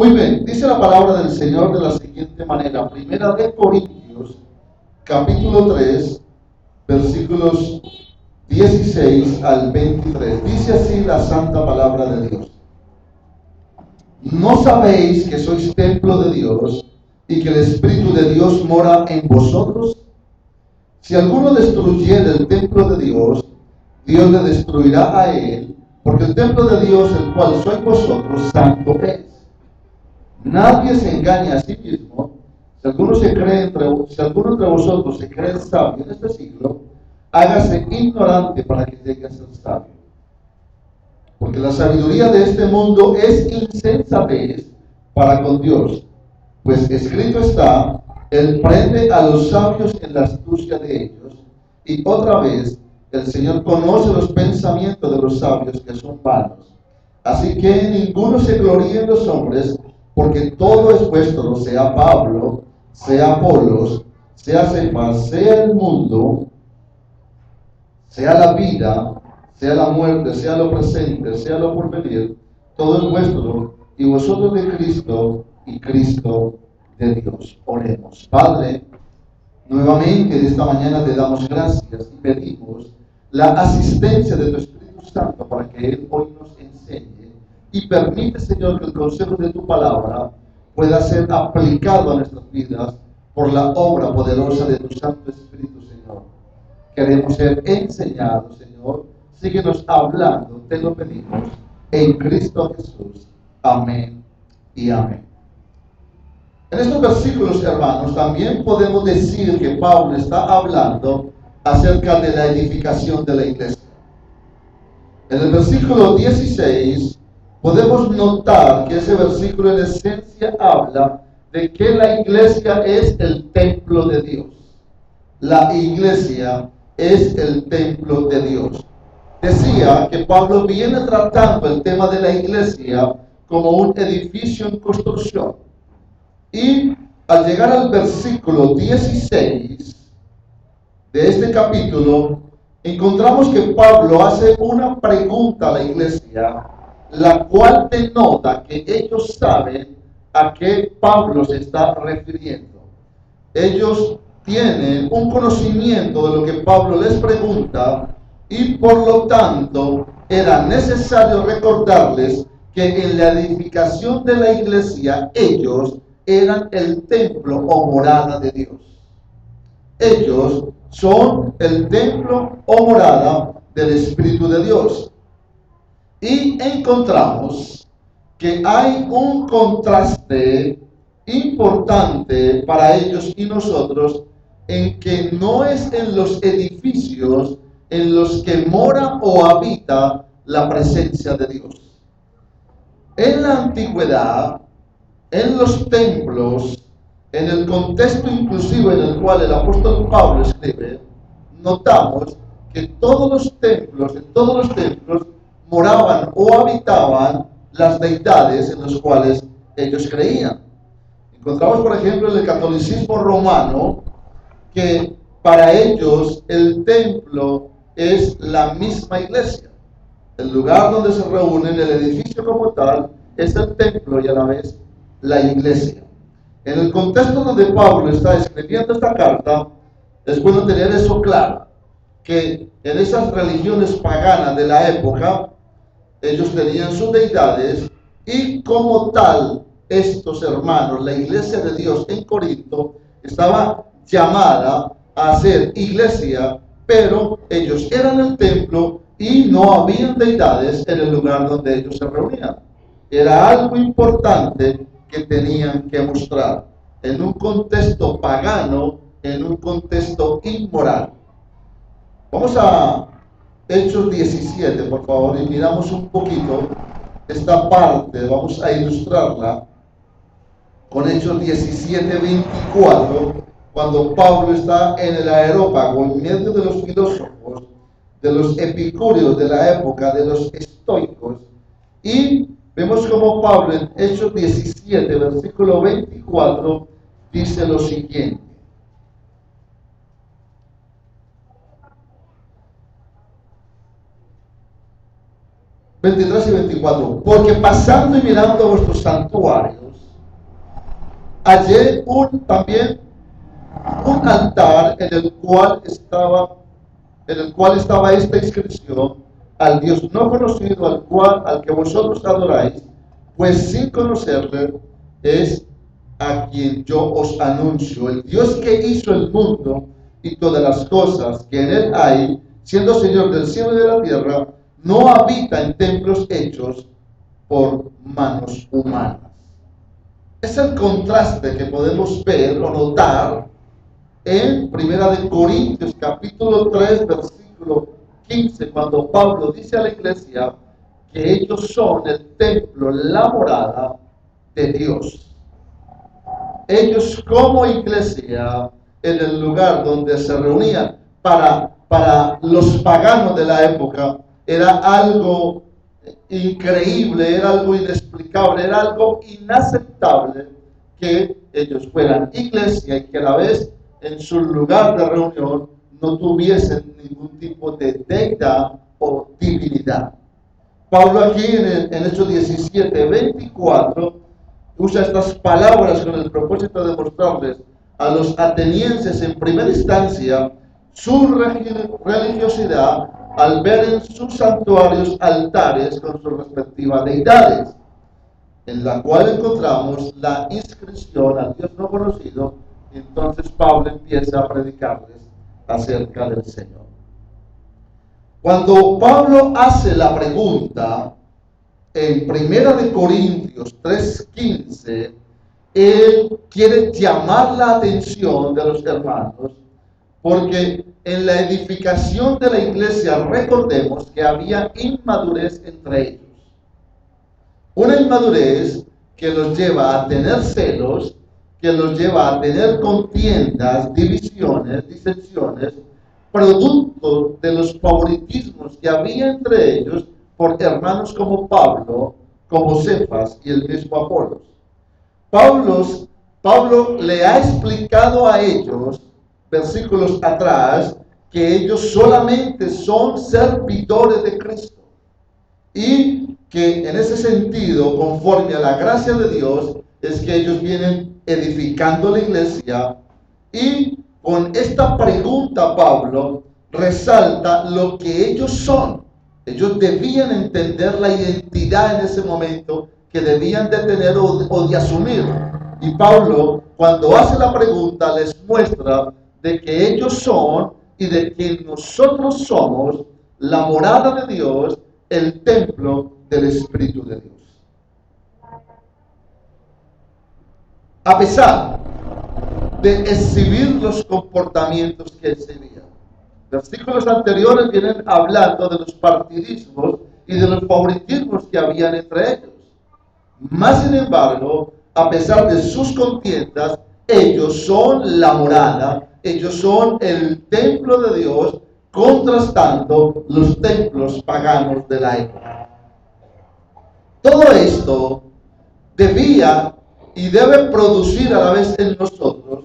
Muy bien, dice la palabra del Señor de la siguiente manera. Primera de Corintios, capítulo 3, versículos 16 al 23. Dice así la santa palabra de Dios. ¿No sabéis que sois templo de Dios y que el Espíritu de Dios mora en vosotros? Si alguno destruyere el templo de Dios, Dios le destruirá a él, porque el templo de Dios, el cual sois vosotros, santo es. Nadie se engaña a sí mismo. Si alguno entre vosotros se cree sabio en este siglo, hágase ignorante para que llegue a ser sabio. Porque la sabiduría de este mundo es insensatez para con Dios. Pues escrito está, Él prende a los sabios en la astucia de ellos. Y otra vez, el Señor conoce los pensamientos de los sabios que son vanos. Así que ninguno se gloríe en los hombres, porque todo es vuestro, sea Pablo, sea Apolos, sea Cefas, sea el mundo, sea la vida, sea la muerte, sea lo presente, sea lo porvenir, todo es vuestro, y vosotros de Cristo, y Cristo de Dios. Oremos. Padre, nuevamente de esta mañana te damos gracias y pedimos la asistencia de tu Espíritu Santo para que Él hoy nos enseñe y permite, Señor, que el consejo de tu palabra pueda ser aplicado a nuestras vidas por la obra poderosa de tu Santo Espíritu, Señor. Queremos ser enseñados, Señor. Síguenos hablando, te lo pedimos, en Cristo Jesús. Amén y amén. En estos versículos, hermanos, también podemos decir que Pablo está hablando acerca de la edificación de la iglesia. En el versículo 16 podemos notar que ese versículo en esencia habla de que la iglesia es el templo de Dios. La iglesia es el templo de Dios. Decía que Pablo viene tratando el tema de la iglesia como un edificio en construcción. Y al llegar al versículo 16 de este capítulo, encontramos que Pablo hace una pregunta a la iglesia, la cual denota que ellos saben a qué Pablo se está refiriendo. Ellos tienen un conocimiento de lo que Pablo les pregunta y por lo tanto era necesario recordarles que en la edificación de la iglesia ellos eran el templo o morada de Dios. Ellos son el templo o morada del Espíritu de Dios. Y encontramos que hay un contraste importante para ellos y nosotros en que no es en los edificios en los que mora o habita la presencia de Dios. En la antigüedad, en los templos, en el contexto inclusive en el cual el apóstol Pablo escribe, notamos que en todos los templos moraban o habitaban las deidades en las cuales ellos creían. Encontramos, por ejemplo, en el catolicismo romano que para ellos el templo es la misma iglesia. El lugar donde se reúnen, el edificio como tal, es el templo y a la vez la iglesia. En el contexto donde Pablo está escribiendo esta carta, es bueno tener eso claro, que en esas religiones paganas de la época, ellos tenían sus deidades y como tal, estos hermanos, la iglesia de Dios en Corinto, estaba llamada a ser iglesia, pero ellos eran el templo y no habían deidades en el lugar donde ellos se reunían. Era algo importante que tenían que mostrar en un contexto pagano, en un contexto inmoral. Vamos a Hechos 17, por favor, y miramos un poquito esta parte, vamos a ilustrarla con Hechos 17, 24, cuando Pablo está en el Areópago, en medio de los filósofos, de los epicúreos de la época, de los estoicos, y vemos como Pablo en Hechos 17, versículo 24, dice lo siguiente. ...23 y 24... porque pasando y mirando vuestros santuarios, hallé también un altar en el cual estaba esta inscripción: al Dios no conocido, al que vosotros adoráis, pues sin conocerle es a quien yo os anuncio. El Dios que hizo el mundo y todas las cosas que en él hay, siendo Señor del cielo y de la tierra, no habita en templos hechos por manos humanas. Es el contraste que podemos ver o notar en 1 Corintios capítulo 3 versículo 15, cuando Pablo dice a la iglesia que ellos son el templo, la morada de Dios. Ellos como iglesia, en el lugar donde se reunían, para los paganos de la época, era algo increíble, era algo inexplicable, era algo inaceptable que ellos fueran iglesia y que a la vez en su lugar de reunión no tuviesen ningún tipo de deidad o divinidad. Pablo aquí en Hechos 17:24 usa estas palabras con el propósito de mostrarles a los atenienses en primera instancia su religiosidad al ver en sus santuarios altares con sus respectivas deidades, en la cual encontramos la inscripción al Dios no conocido. Entonces Pablo empieza a predicarles acerca del Señor. Cuando Pablo hace la pregunta en 1 Corintios 3:15, él quiere llamar la atención de los hermanos, porque en la edificación de la iglesia recordemos que había inmadurez entre ellos. Una inmadurez que los lleva a tener celos, que los lleva a tener contiendas, divisiones, disensiones, producto de los favoritismos que había entre ellos por hermanos como Pablo, como Cefas y el mismo Apolos. Pablo le ha explicado a ellos, versículos atrás, que ellos solamente son servidores de Cristo y que en ese sentido, conforme a la gracia de Dios, es que ellos vienen edificando la iglesia. Y con esta pregunta Pablo resalta lo que ellos son. Ellos debían entender la identidad en ese momento que debían de tener o de asumir. Y Pablo, cuando hace la pregunta, les muestra de que ellos son y de que nosotros somos la morada de Dios, el templo del Espíritu de Dios. A pesar de exhibir los comportamientos que exhibían, versículos anteriores vienen hablando de los partidismos y de los favoritismos que habían entre ellos. Más sin embargo, a pesar de sus contiendas, ellos son la morada, ellos son el templo de Dios, contrastando los templos paganos de la época. Todo esto debía y debe producir a la vez en nosotros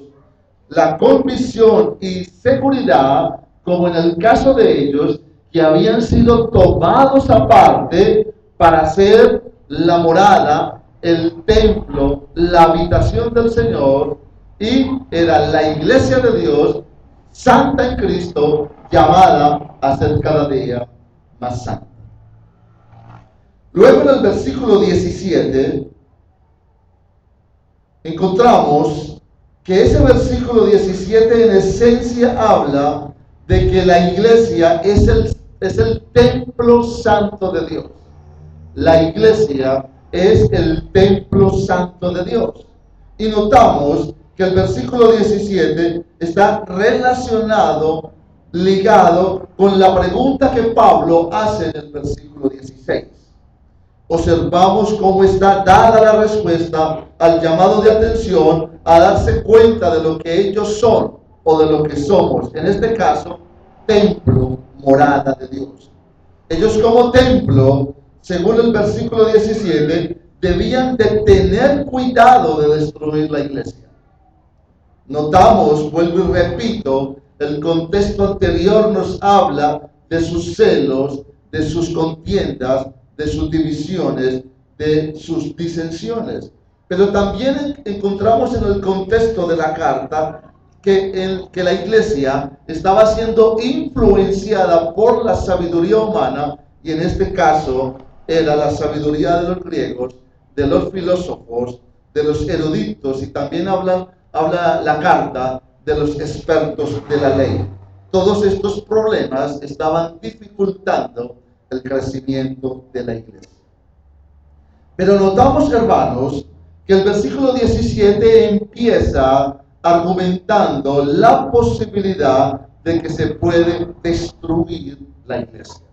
la convicción y seguridad, como en el caso de ellos, que habían sido tomados aparte para ser la morada, el templo, la habitación del Señor, y era la iglesia de Dios, santa en Cristo, llamada a ser cada día más santa. Luego en el versículo 17 encontramos que ese versículo 17 en esencia habla de que la iglesia es el templo santo de Dios. La iglesia es el templo santo de Dios. Y notamos que el versículo 17 está relacionado, ligado con la pregunta que Pablo hace en el versículo 16. Observamos cómo está dada la respuesta al llamado de atención a darse cuenta de lo que ellos son o de lo que somos. En este caso, templo, morada de Dios. Ellos como templo, según el versículo 17, debían de tener cuidado de destruir la iglesia. Notamos, vuelvo y repito, el contexto anterior nos habla de sus celos, de sus contiendas, de sus divisiones, de sus disensiones. Pero también encontramos en el contexto de la carta que la iglesia estaba siendo influenciada por la sabiduría humana, y en este caso era la sabiduría de los griegos, de los filósofos, de los eruditos, y también habla la carta de los expertos de la ley. Todos estos problemas estaban dificultando el crecimiento de la iglesia. Pero notamos, hermanos, que el versículo 17 empieza argumentando la posibilidad de que se puede destruir la iglesia.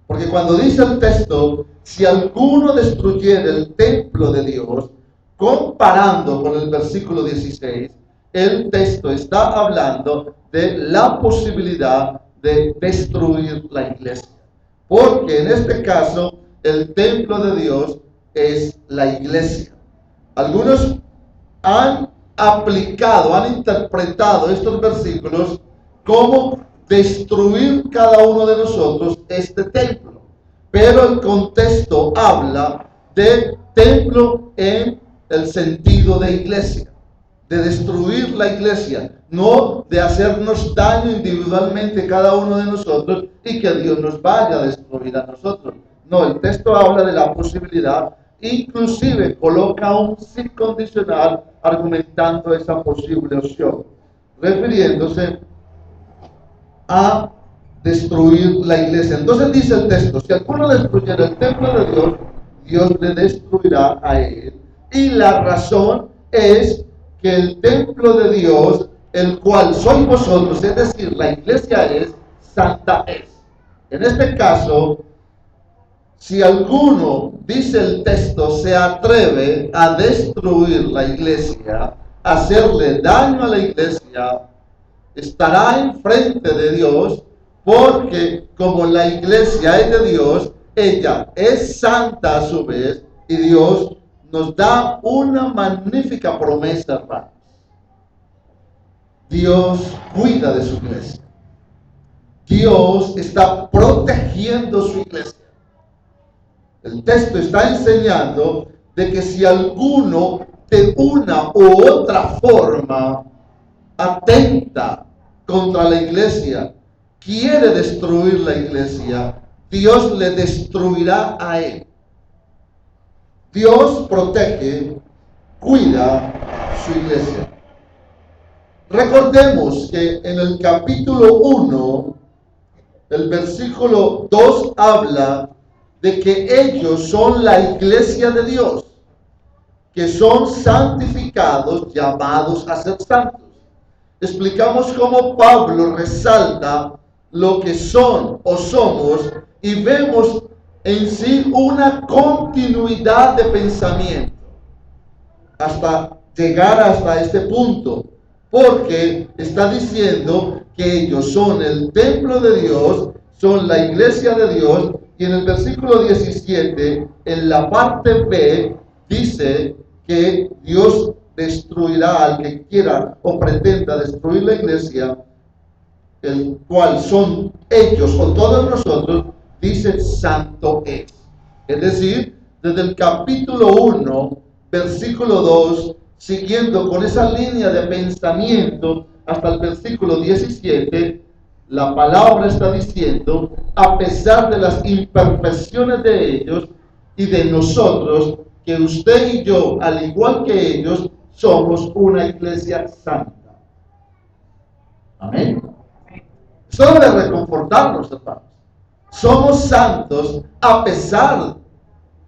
Porque cuando dice el texto, si alguno destruyera el templo de Dios, comparando con el versículo 16, el texto está hablando de la posibilidad de destruir la iglesia. Porque en este caso, el templo de Dios es la iglesia. Algunos han aplicado, han interpretado estos versículos como destruir cada uno de nosotros este templo. Pero el contexto habla de templo en el sentido de iglesia, de destruir la iglesia, no de hacernos daño individualmente cada uno de nosotros y que Dios nos vaya a destruir a nosotros. No, el texto habla de la posibilidad, inclusive coloca un sí condicional argumentando esa posible opción, refiriéndose a destruir la iglesia. Entonces dice el texto, si alguno destruyera el templo de Dios, Dios le destruirá a él. Y la razón es que el templo de Dios, el cual sois vosotros, es decir, la iglesia es, santa es. En este caso, si alguno, dice el texto, se atreve a destruir la iglesia, a hacerle daño a la iglesia, estará enfrente de Dios, porque como la iglesia es de Dios, ella es santa a su vez, y Dios nos da una magnífica promesa, hermanos. Dios cuida de su iglesia. Dios está protegiendo su iglesia. El texto está enseñando de que si alguno de una u otra forma atenta contra la iglesia, quiere destruir la iglesia, Dios le destruirá a él. Dios protege, cuida su iglesia. Recordemos que en el capítulo 1, el versículo 2 habla de que ellos son la iglesia de Dios, que son santificados, llamados a ser santos. Explicamos cómo Pablo resalta lo que son o somos, y vemos en sí una continuidad de pensamiento hasta llegar hasta este punto, porque está diciendo que ellos son el templo de Dios, son la iglesia de Dios, y en el versículo 17, en la parte B, dice que Dios destruirá al que quiera o pretenda destruir la iglesia, el cual son ellos o todos nosotros, dice santo es. Es decir, desde el capítulo 1, versículo 2, siguiendo con esa línea de pensamiento hasta el versículo 17, la palabra está diciendo, a pesar de las imperfecciones de ellos y de nosotros, que usted y yo, al igual que ellos, somos una iglesia santa. Amén. Eso debe reconfortarnos, hermanos. Somos santos a pesar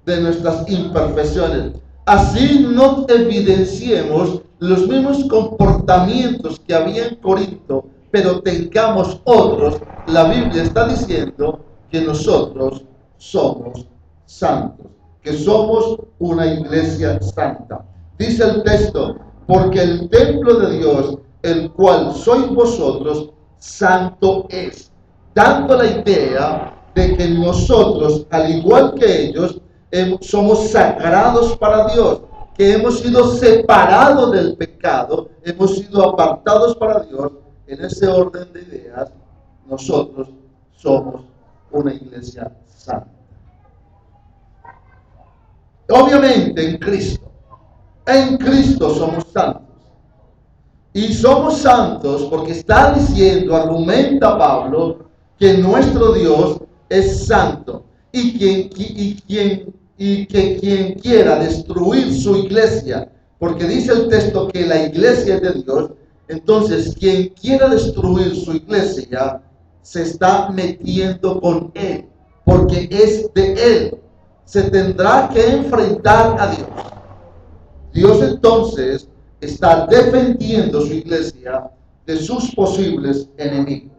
de nuestras imperfecciones. Así no evidenciemos los mismos comportamientos que había en Corinto, pero tengamos otros. La Biblia está diciendo que nosotros somos santos, que somos una iglesia santa. Dice el texto, porque el templo de Dios, el cual sois vosotros, santo es, dando la idea de que nosotros, al igual que ellos, somos sagrados para Dios, que hemos sido separados del pecado, hemos sido apartados para Dios. En ese orden de ideas, nosotros somos una iglesia santa. Obviamente en Cristo, En Cristo somos santos. Y somos santos porque está diciendo, argumenta Pablo, que nuestro Dios es santo. Y que quien quiera destruir su iglesia, porque dice el texto que la iglesia es de Dios, entonces quien quiera destruir su iglesia se está metiendo con él, porque es de él. Se tendrá que enfrentar a Dios. Dios entonces está defendiendo su iglesia de sus posibles enemigos.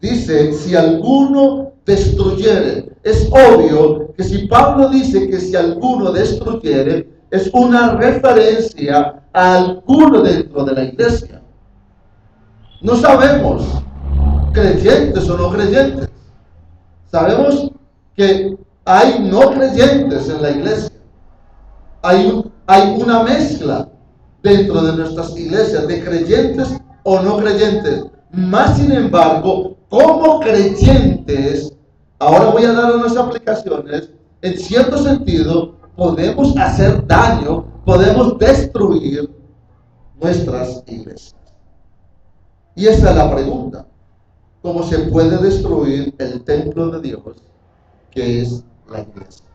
Dice, si alguno destruyere, es obvio que si Pablo dice que si alguno destruyere, es una referencia a alguno dentro de la iglesia. No sabemos, creyentes o no creyentes. Sabemos que hay no creyentes en la iglesia. Hay una mezcla dentro de nuestras iglesias de creyentes o no creyentes. Más sin embargo, como creyentes, ahora voy a dar unas aplicaciones, en cierto sentido, podemos hacer daño, podemos destruir nuestras iglesias. Y esa es la pregunta. ¿Cómo se puede destruir el templo de Dios, que es la iglesia?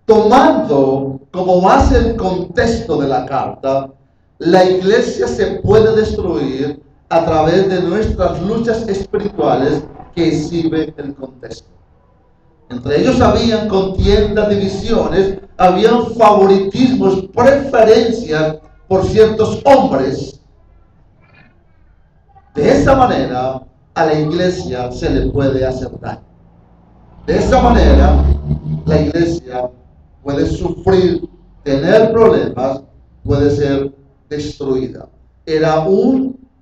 Tomando como base el contexto de la carta, la iglesia se puede destruir a través de nuestras luchas espirituales que exhibe el contexto. Entre ellos habían contiendas, divisiones, habían favoritismos, preferencias por ciertos hombres. De esa manera a la iglesia se le puede hacer daño. De esa manera la iglesia puede sufrir, tener problemas, puede ser destruida. Era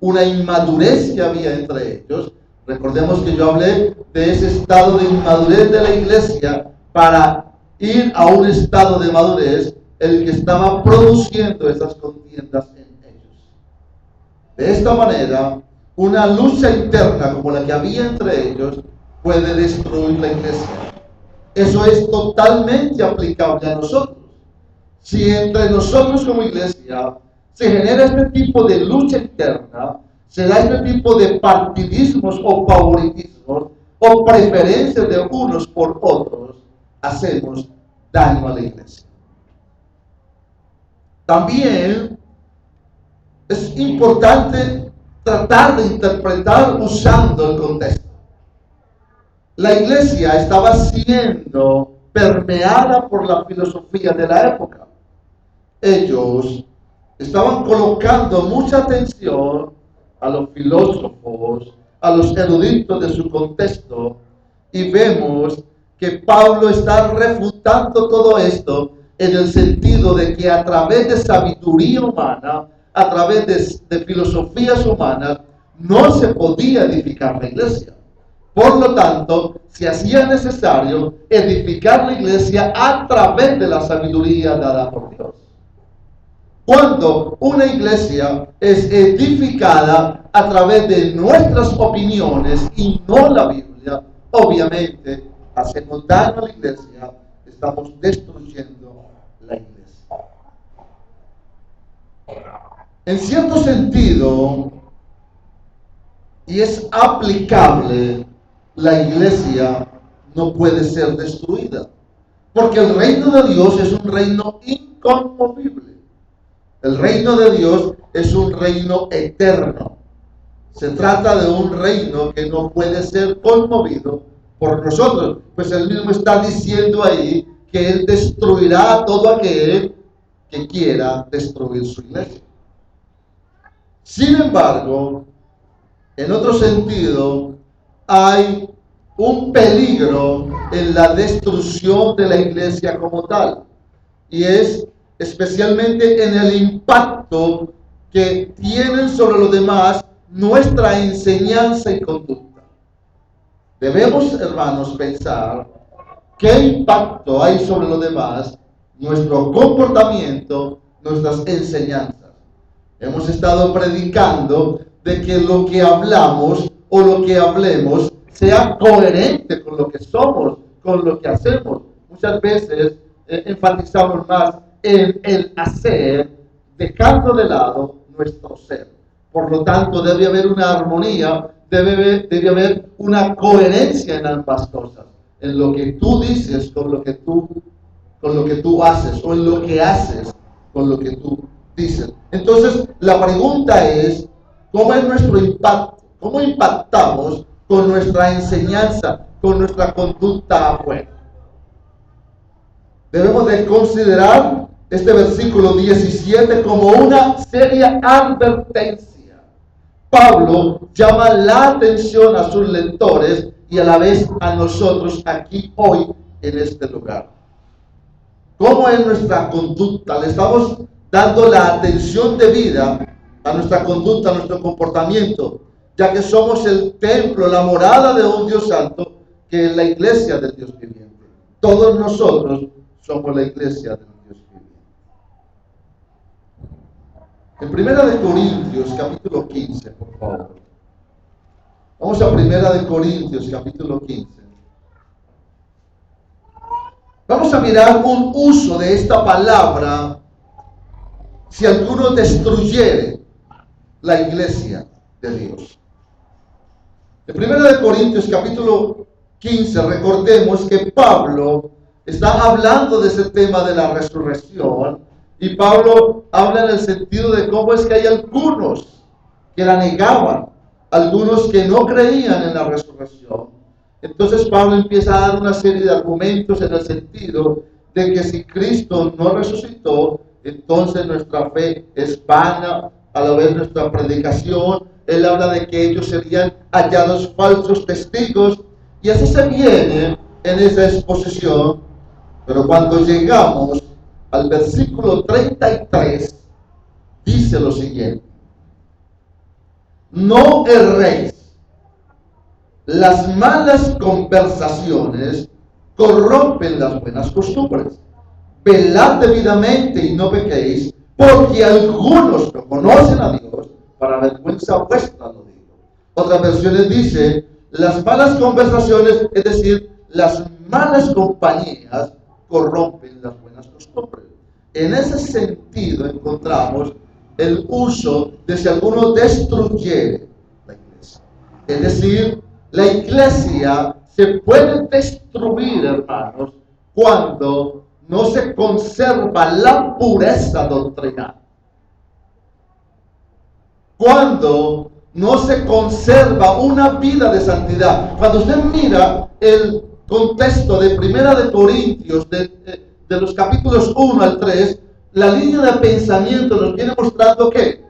una inmadurez que había entre ellos. Recordemos que yo hablé de ese estado de inmadurez de la iglesia para ir a un estado de madurez, el que estaba produciendo esas contiendas en ellos. De esta manera, una lucha interna como la que había entre ellos puede destruir la iglesia. Eso es totalmente aplicable a nosotros. Si entre nosotros como iglesia se genera este tipo de lucha interna, se da este tipo de partidismos o favoritismos o preferencias de unos por otros, hacemos daño a la iglesia. También es importante tratar de interpretar usando el contexto. La iglesia estaba siendo permeada por la filosofía de la época. Ellos estaban colocando mucha atención a los filósofos, a los eruditos de su contexto, y vemos que Pablo está refutando todo esto en el sentido de que a través de sabiduría humana, a través de filosofías humanas, no se podía edificar la iglesia. Por lo tanto, se hacía necesario edificar la iglesia a través de la sabiduría dada por Dios. Cuando una iglesia es edificada a través de nuestras opiniones y no la Biblia, obviamente hacemos daño a la iglesia, estamos destruyendo la iglesia. En cierto sentido, y es aplicable, la iglesia no puede ser destruida, porque el reino de Dios es un reino inconmovible. El reino de Dios es un reino eterno. Se trata de un reino que no puede ser conmovido por nosotros, pues él mismo está diciendo ahí que él destruirá a todo aquel que quiera destruir su iglesia. Sin embargo, en otro sentido, hay un peligro en la destrucción de la iglesia como tal, y es especialmente en el impacto que tienen sobre los demás nuestra enseñanza y conducta. Debemos, hermanos, pensar qué impacto hay sobre los demás nuestro comportamiento, nuestras enseñanzas. Hemos estado predicando de que lo que hablamos o lo que hablemos sea coherente con lo que somos, con lo que hacemos. Muchas veces enfatizamos más en el hacer, dejando de lado nuestro ser. Por lo tanto, debe haber una armonía, debe haber una coherencia en ambas cosas, en lo que tú dices con lo que tú haces, o en lo que haces con lo que tú dices. Entonces, la pregunta es, ¿cómo es nuestro impacto? ¿Cómo impactamos con nuestra enseñanza, con nuestra conducta afuera? Debemos de considerar este versículo 17 como una seria advertencia. Pablo llama la atención a sus lectores y a la vez a nosotros aquí hoy en este lugar. ¿Cómo es nuestra conducta? ¿Le estamos dando la atención debida a nuestra conducta, a nuestro comportamiento? Ya que somos el templo, la morada de un Dios santo, que es la iglesia del Dios viviente. Todos nosotros somos la iglesia del Dios viviente. En 1 Corintios capítulo 15, por favor. Vamos a 1 Corintios capítulo 15. Vamos a mirar un uso de esta palabra si alguno destruyere la iglesia de Dios. En 1 Corintios capítulo 15, recordemos que Pablo está hablando de ese tema de la resurrección, y Pablo habla en el sentido de cómo es que hay algunos que la negaban, algunos que no creían en la resurrección. Entonces Pablo empieza a dar una serie de argumentos en el sentido de que si Cristo no resucitó, entonces nuestra fe es vana, a la vez nuestra predicación. Él habla de que ellos serían hallados falsos testigos, y así se viene en esa exposición. Pero cuando llegamos al versículo 33, dice lo siguiente: no erréis. Las malas conversaciones corrompen las buenas costumbres. Velad debidamente y no pequéis, porque algunos no conocen a Dios, para vergüenza vuestra lo digo. Otras versiones dicen, las malas conversaciones, es decir, las malas compañías, corrompen las buenas costumbres. En ese sentido encontramos el uso de si alguno destruyere la iglesia. Es decir, la iglesia se puede destruir, hermanos, cuando no se conserva la pureza doctrinal. Cuando no se conserva una vida de santidad. Cuando usted mira el contexto de 1 Corintios, de los capítulos 1 al 3, la línea de pensamiento nos viene mostrando que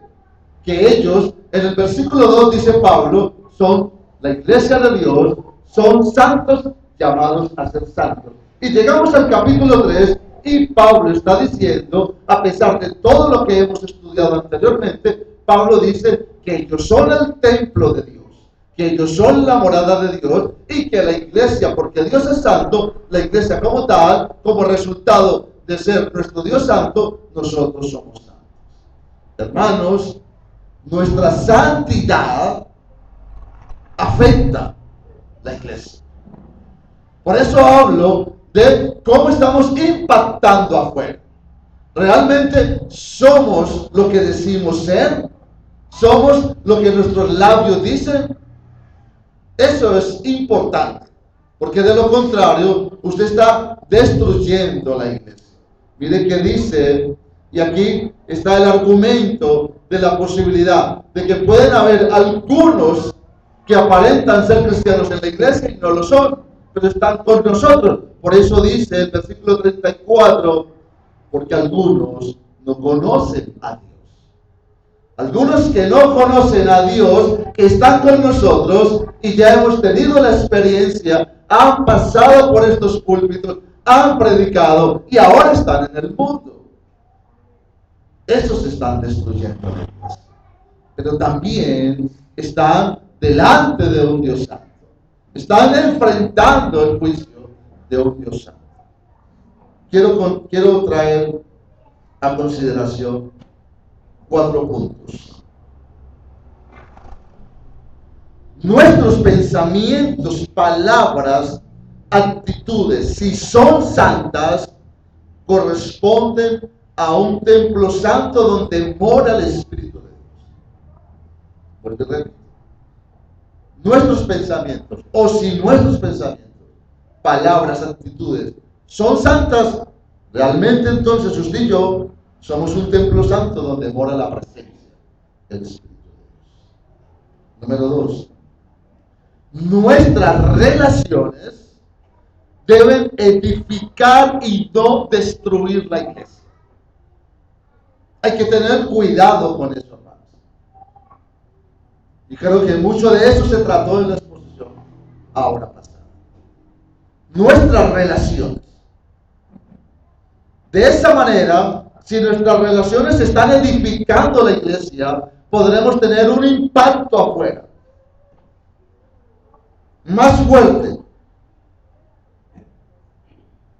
ellos, en el versículo 2 dice Pablo, son la iglesia de Dios, son santos llamados a ser santos. Y llegamos al capítulo 3 y Pablo está diciendo, a pesar de todo lo que hemos estudiado anteriormente, Pablo dice que ellos son el templo de Dios, que ellos son la morada de Dios, y que la iglesia, porque Dios es santo, la iglesia como tal, como resultado de ser nuestro Dios santo, nosotros somos santos. Hermanos, nuestra santidad afecta la iglesia. Por eso hablo de cómo estamos impactando afuera. ¿Realmente somos lo que decimos ser? ¿Somos lo que nuestros labios dicen? Eso es importante, porque de lo contrario, usted está destruyendo la iglesia. Mire que dice, y aquí está el argumento de la posibilidad de que pueden haber algunos que aparentan ser cristianos en la iglesia y no lo son, pero están con nosotros. Por eso dice el versículo 34, porque algunos no conocen a Dios. Algunos que no conocen a Dios están con nosotros y ya hemos tenido la experiencia, han pasado por estos púlpitos, han predicado y ahora están en el mundo. Esos están destruyendo la iglesia, pero también están delante de un Dios santo. Están enfrentando el juicio de un Dios santo. Quiero traer a consideración 4 puntos. Nuestros pensamientos, palabras, actitudes, si son santas, corresponden a un templo santo donde mora el Espíritu de Dios. Porque repito, nuestros pensamientos, o si nuestros pensamientos, palabras, actitudes, son santas, realmente entonces usted y yo somos un templo santo donde mora la presencia del Espíritu de Dios. Número 2. Nuestras relaciones deben edificar y no destruir la iglesia. Hay que tener cuidado con eso, hermanos. Y creo que mucho de eso se trató en la exposición ahora pasada. Nuestras relaciones. De esa manera, si nuestras relaciones están edificando la iglesia, podremos tener un impacto afuera más fuerte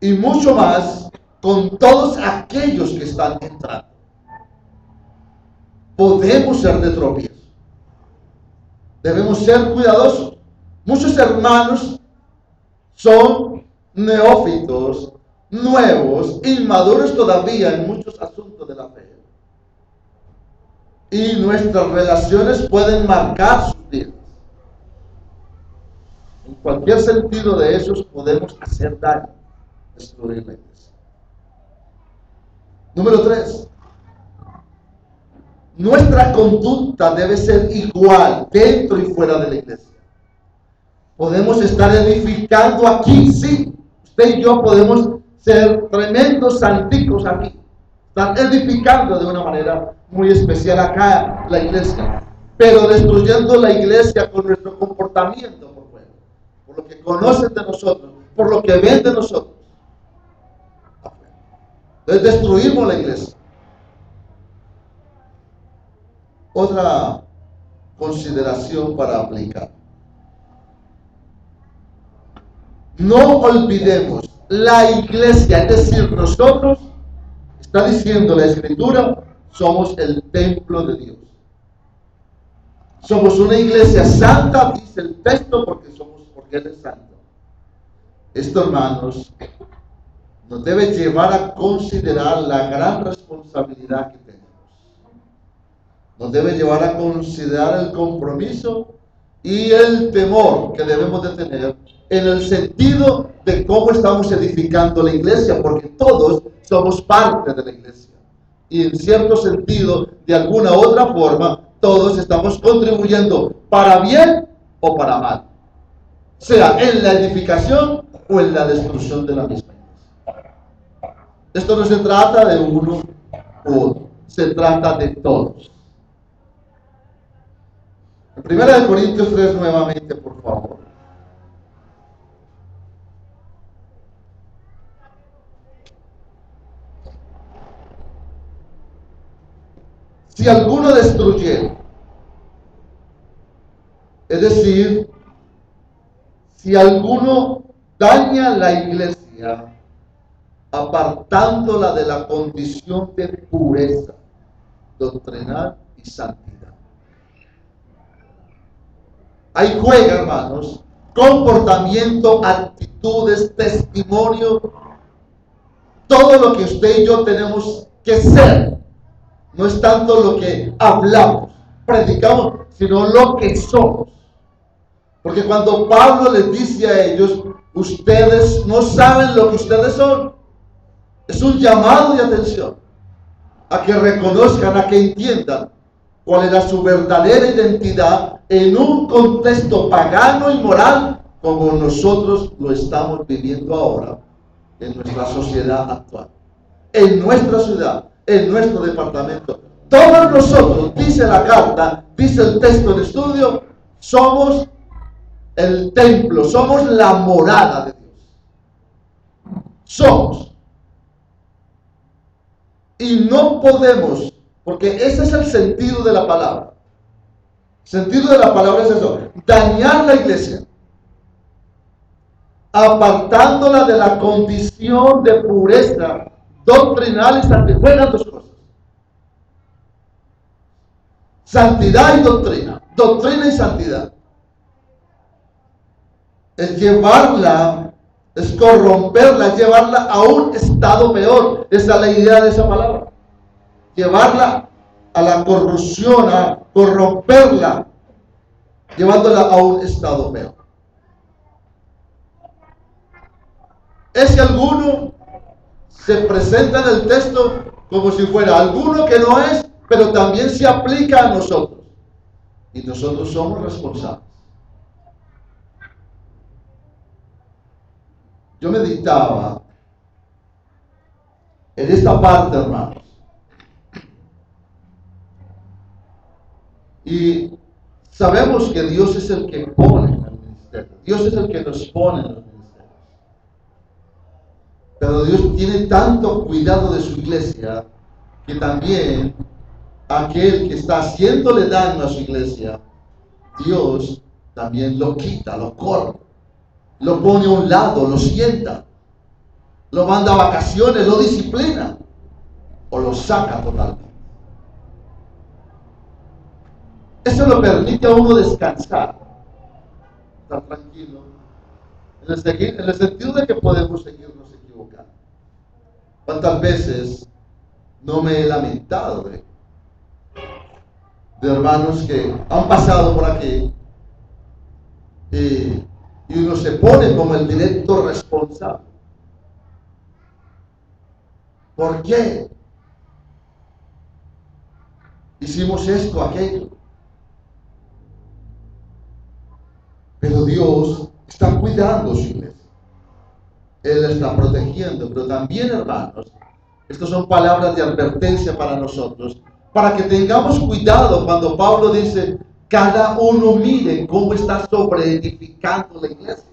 y mucho más con todos aquellos que están entrando. Podemos ser de tropiezo. Debemos ser cuidadosos. Muchos hermanos son neófitos, nuevos, inmaduros todavía en muchos asuntos de la fe. Y nuestras relaciones pueden marcar sus vidas. En cualquier sentido de esos podemos hacer daño, destruir la iglesia. Número 3. Nuestra conducta debe ser igual dentro y fuera de la iglesia. Podemos estar edificando aquí, sí. Usted y yo podemos ser tremendos santicos aquí. Están edificando de una manera muy especial acá la iglesia. Pero destruyendo la iglesia con nuestro comportamiento por fuera. Por lo que conocen de nosotros, por lo que ven de nosotros. Entonces destruimos la iglesia. Otra consideración para aplicar. No olvidemos, la iglesia, es decir, nosotros, está diciendo la Escritura, somos el templo de Dios. Somos una iglesia santa, dice el texto, porque Él es santo. Esto, hermanos, nos debe llevar a considerar la gran responsabilidad que tenemos. Nos debe llevar a considerar el compromiso y el temor que debemos de tener en el sentido de cómo estamos edificando la iglesia, porque todos somos parte de la iglesia. Y en cierto sentido, de alguna u otra forma, todos estamos contribuyendo para bien o para mal. Sea en la edificación o en la destrucción de la misma iglesia. Esto no se trata de uno u otro, se trata de todos. En 1 Corintios 3 nuevamente, por favor. Si alguno destruyere, es decir, si alguno daña la iglesia, apartándola de la condición de pureza doctrinal y santidad. Ahí juega, hermanos, comportamiento, actitudes, testimonio, todo lo que usted y yo tenemos que ser. No es tanto lo que hablamos, predicamos, sino lo que somos. Porque cuando Pablo les dice a ellos, ustedes no saben lo que ustedes son, es un llamado de atención a que reconozcan, a que entiendan cuál era su verdadera identidad en un contexto pagano y moral como nosotros lo estamos viviendo ahora en nuestra sociedad actual, en nuestra ciudad, en nuestro departamento. Todos nosotros, dice la carta, dice el texto de estudio, somos el templo, somos la morada de Dios. Somos. Y no podemos, porque ese es el sentido de la palabra. El sentido de la palabra es eso, dañar la iglesia, apartándola de la condición de pureza doctrinal y santidad. Juegan dos cosas. Santidad y doctrina. Doctrina y santidad. Es llevarla, es corromperla, es llevarla a un estado peor. Esa es la idea de esa palabra. llevarla a la corrupción, a corromperla, llevándola a un estado peor. Es que alguno se presenta en el texto como si fuera alguno que no es, pero también se aplica a nosotros. Y nosotros somos responsables. Yo meditaba en esta parte, hermanos. Y sabemos que Dios es el que pone en el ministerio. Dios es el que nos pone en los ministerios. Pero Dios tiene tanto cuidado de su iglesia que también aquel que está haciéndole daño a su iglesia, Dios también lo quita, lo corre, lo pone a un lado, lo sienta, lo manda a vacaciones, lo disciplina o lo saca totalmente. Eso lo permite a uno descansar, estar tranquilo, en el sentido de que podemos seguirnos equivocando. ¿Cuántas veces no me he lamentado de hermanos que han pasado por aquí y uno se pone como el directo responsable? ¿Por qué hicimos esto, aquello? Pero Dios está cuidando su iglesia. Él la está protegiendo. Pero también, hermanos, estas son palabras de advertencia para nosotros, para que tengamos cuidado cuando Pablo dice, cada uno mire cómo está sobreedificando la iglesia.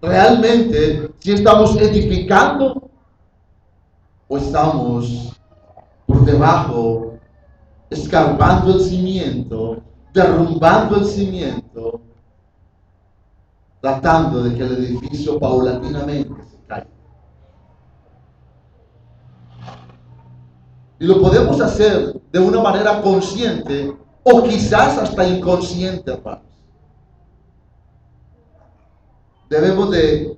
Realmente, si estamos edificando o estamos por debajo, escarbando el cimiento, derrumbando el cimiento, tratando de que el edificio paulatinamente se caiga. Y lo podemos hacer de una manera consciente o quizás hasta inconsciente, hermanos. Debemos de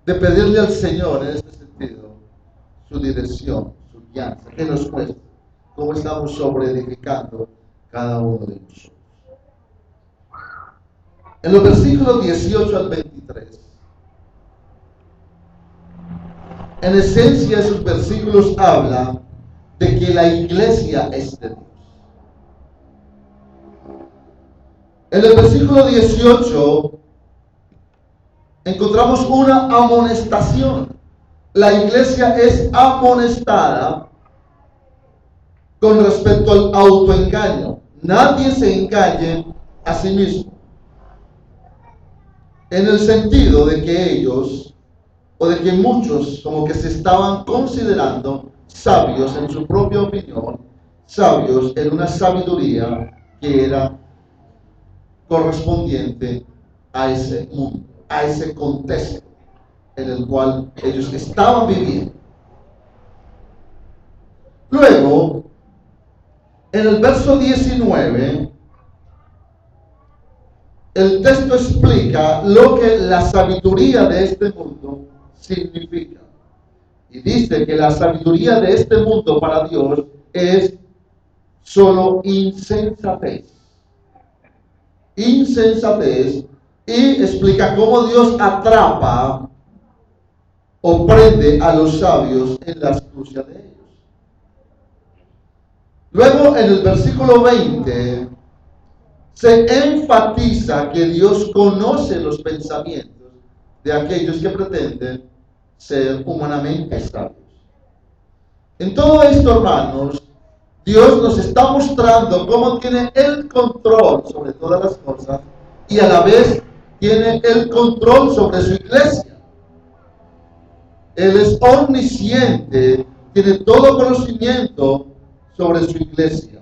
pedirle al Señor en este sentido su dirección, su guianza, que nos muestre cómo estamos sobreedificando cada uno de nosotros. En los versículos 18 al 23, en esencia esos versículos hablan de que la iglesia es de Dios. En el versículo 18 encontramos una amonestación. La iglesia es amonestada con respecto al autoengaño. Nadie se engañe a sí mismo. En el sentido de que ellos, o de que muchos, como que se estaban considerando sabios en su propia opinión, sabios en una sabiduría que era correspondiente a ese mundo, a ese contexto en el cual ellos estaban viviendo. Luego, en el verso 19, el texto explica lo que la sabiduría de este mundo significa. Y dice que la sabiduría de este mundo para Dios es solo insensatez. Insensatez. Y explica cómo Dios atrapa o prende a los sabios en la astucia de ellos. Luego en el versículo 20 se enfatiza que Dios conoce los pensamientos de aquellos que pretenden ser humanamente sabios. En todo esto, hermanos, Dios nos está mostrando cómo tiene el control sobre todas las cosas y a la vez tiene el control sobre su iglesia. Él es omnisciente, tiene todo conocimiento sobre su iglesia.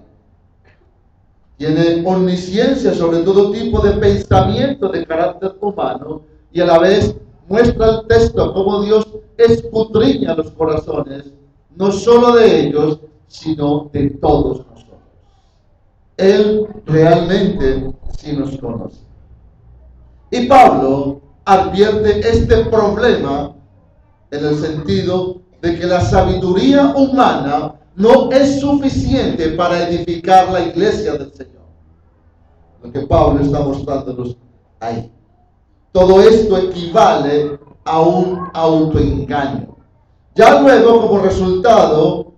Tiene omnisciencia sobre todo tipo de pensamiento de carácter humano y a la vez muestra el texto cómo Dios escudriña los corazones, no solo de ellos, sino de todos nosotros. Él realmente sí nos conoce. Y Pablo advierte este problema en el sentido de que la sabiduría humana no es suficiente para edificar la iglesia del Señor. Lo que Pablo está mostrándonos ahí. Todo esto equivale a un autoengaño. Ya luego, como resultado,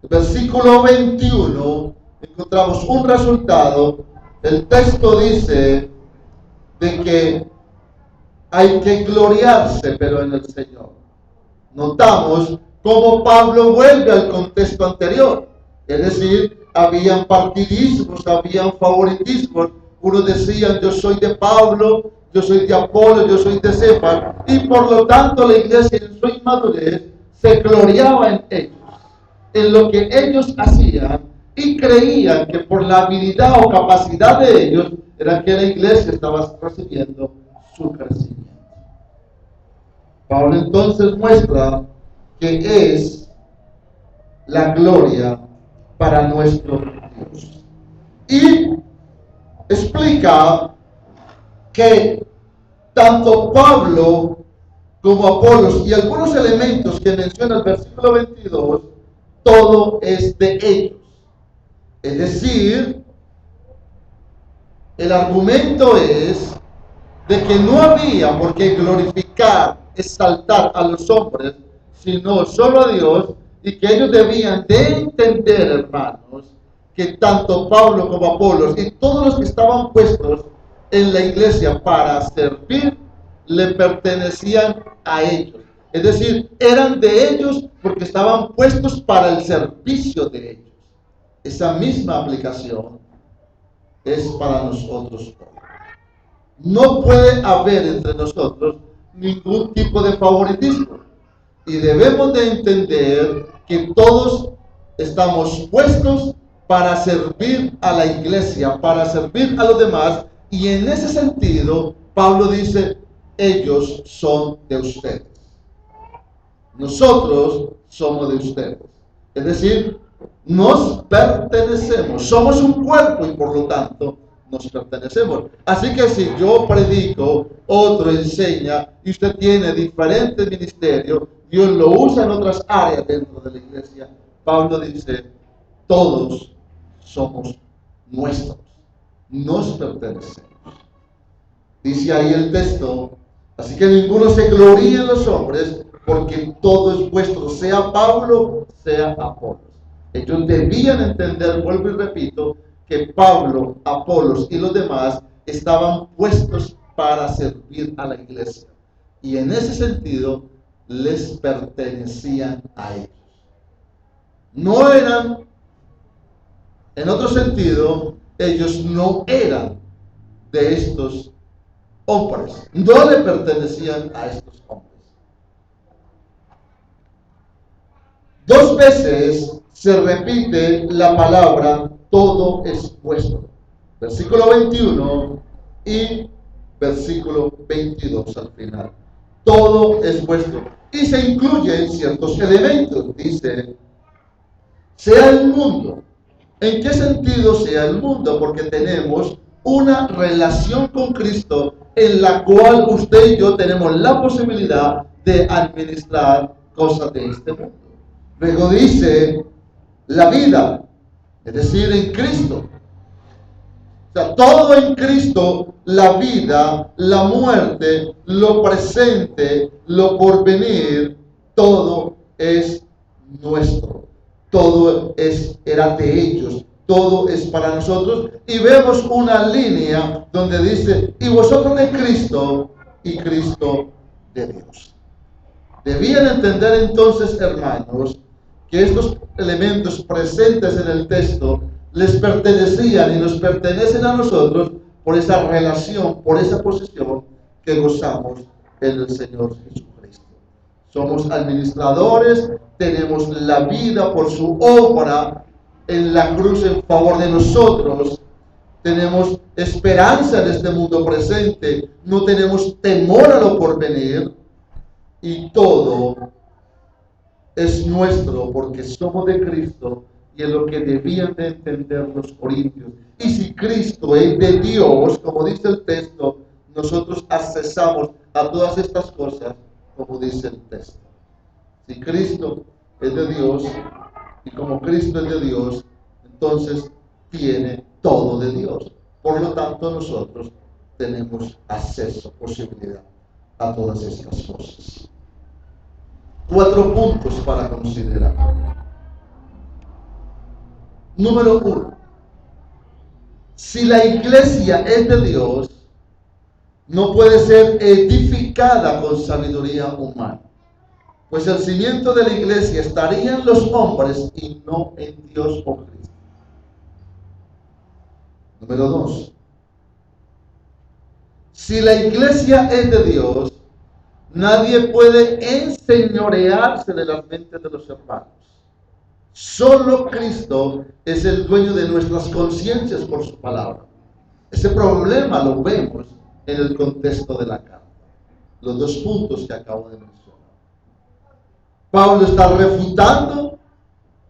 versículo 21, encontramos un resultado. El texto dice de que hay que gloriarse, pero en el Señor. Notamos cómo Pablo vuelve al contexto anterior. Es decir, habían partidismos, habían favoritismos. Unos decían, yo soy de Pablo, yo soy de Apolo, yo soy de Cefas. Y por lo tanto la iglesia en su inmadurez se gloriaba en ellos, en lo que ellos hacían, y creían que por la habilidad o capacidad de ellos era que la iglesia estaba recibiendo su crecimiento. Pablo entonces muestra que es la gloria para nuestro Dios. Y explica que tanto Pablo como Apolos y algunos elementos que menciona el versículo 22, todo es de ellos. Es decir, el argumento es de que no había por qué glorificar, exaltar a los hombres, sino solo a Dios, y que ellos debían de entender, hermanos, que tanto Pablo como Apolos y todos los que estaban puestos en la iglesia para servir, le pertenecían a ellos. Es decir, eran de ellos porque estaban puestos para el servicio de ellos. Esa misma aplicación es para nosotros hoy. No puede haber entre nosotros ningún tipo de favoritismo. Y debemos de entender que todos estamos puestos para servir a la iglesia, para servir a los demás. Y en ese sentido, Pablo dice, ellos son de ustedes. Nosotros somos de ustedes. Es decir, nos pertenecemos. Somos un cuerpo y por lo tanto nos pertenecemos. Así que si yo predico, otro enseña y usted tiene diferentes ministerios, Dios lo usa en otras áreas dentro de la iglesia. Pablo dice, todos somos nuestros, nos pertenecemos. Dice ahí el texto, así que ninguno se gloríe en los hombres, porque todo es vuestro, sea Pablo, sea Apolos. Ellos debían entender, vuelvo y repito, que Pablo, Apolos y los demás estaban puestos para servir a la iglesia. Y en ese sentido, les pertenecían a ellos. No eran, en otro sentido, ellos no eran de estos hombres. No le pertenecían a estos hombres. Dos veces se repite la palabra todo es vuestro. Versículo 21 y versículo 22 al final. Todo es vuestro. Y se incluyen ciertos elementos. Dice, sea el mundo. ¿En qué sentido sea el mundo? Porque tenemos una relación con Cristo en la cual usted y yo tenemos la posibilidad de administrar cosas de este mundo. Luego dice la vida, es decir, en Cristo. O sea, todo en Cristo, la vida, la muerte, lo presente, lo porvenir, todo es nuestro. Todo era de ellos. Todo es para nosotros. Y vemos una línea donde dice, y vosotros de Cristo, y Cristo de Dios. Debían entender entonces, hermanos, que estos elementos presentes en el texto les pertenecían y nos pertenecen a nosotros por esa relación, por esa posesión que gozamos en el Señor Jesucristo. Somos administradores, tenemos la vida por su obra en la cruz en favor de nosotros, tenemos esperanza en este mundo presente, no tenemos temor a lo porvenir y todo es nuestro porque somos de Cristo y es lo que debían de entender los corintios. Y si Cristo es de Dios, como dice el texto, nosotros accesamos a todas estas cosas, como dice el texto. Si Cristo es de Dios, y como Cristo es de Dios, entonces tiene todo de Dios. Por lo tanto, nosotros tenemos acceso, posibilidad a todas estas cosas. 4 puntos para considerar. Número 1. Si la iglesia es de Dios, no puede ser edificada con sabiduría humana, pues el cimiento de la iglesia estaría en los hombres y no en Dios o Cristo. Número 2. Si la iglesia es de Dios, nadie puede enseñorearse de las mentes de los hermanos. Solo Cristo es el dueño de nuestras conciencias por su palabra. Ese problema lo vemos en el contexto de la carta. Los 2 puntos que acabo de mencionar. Pablo está refutando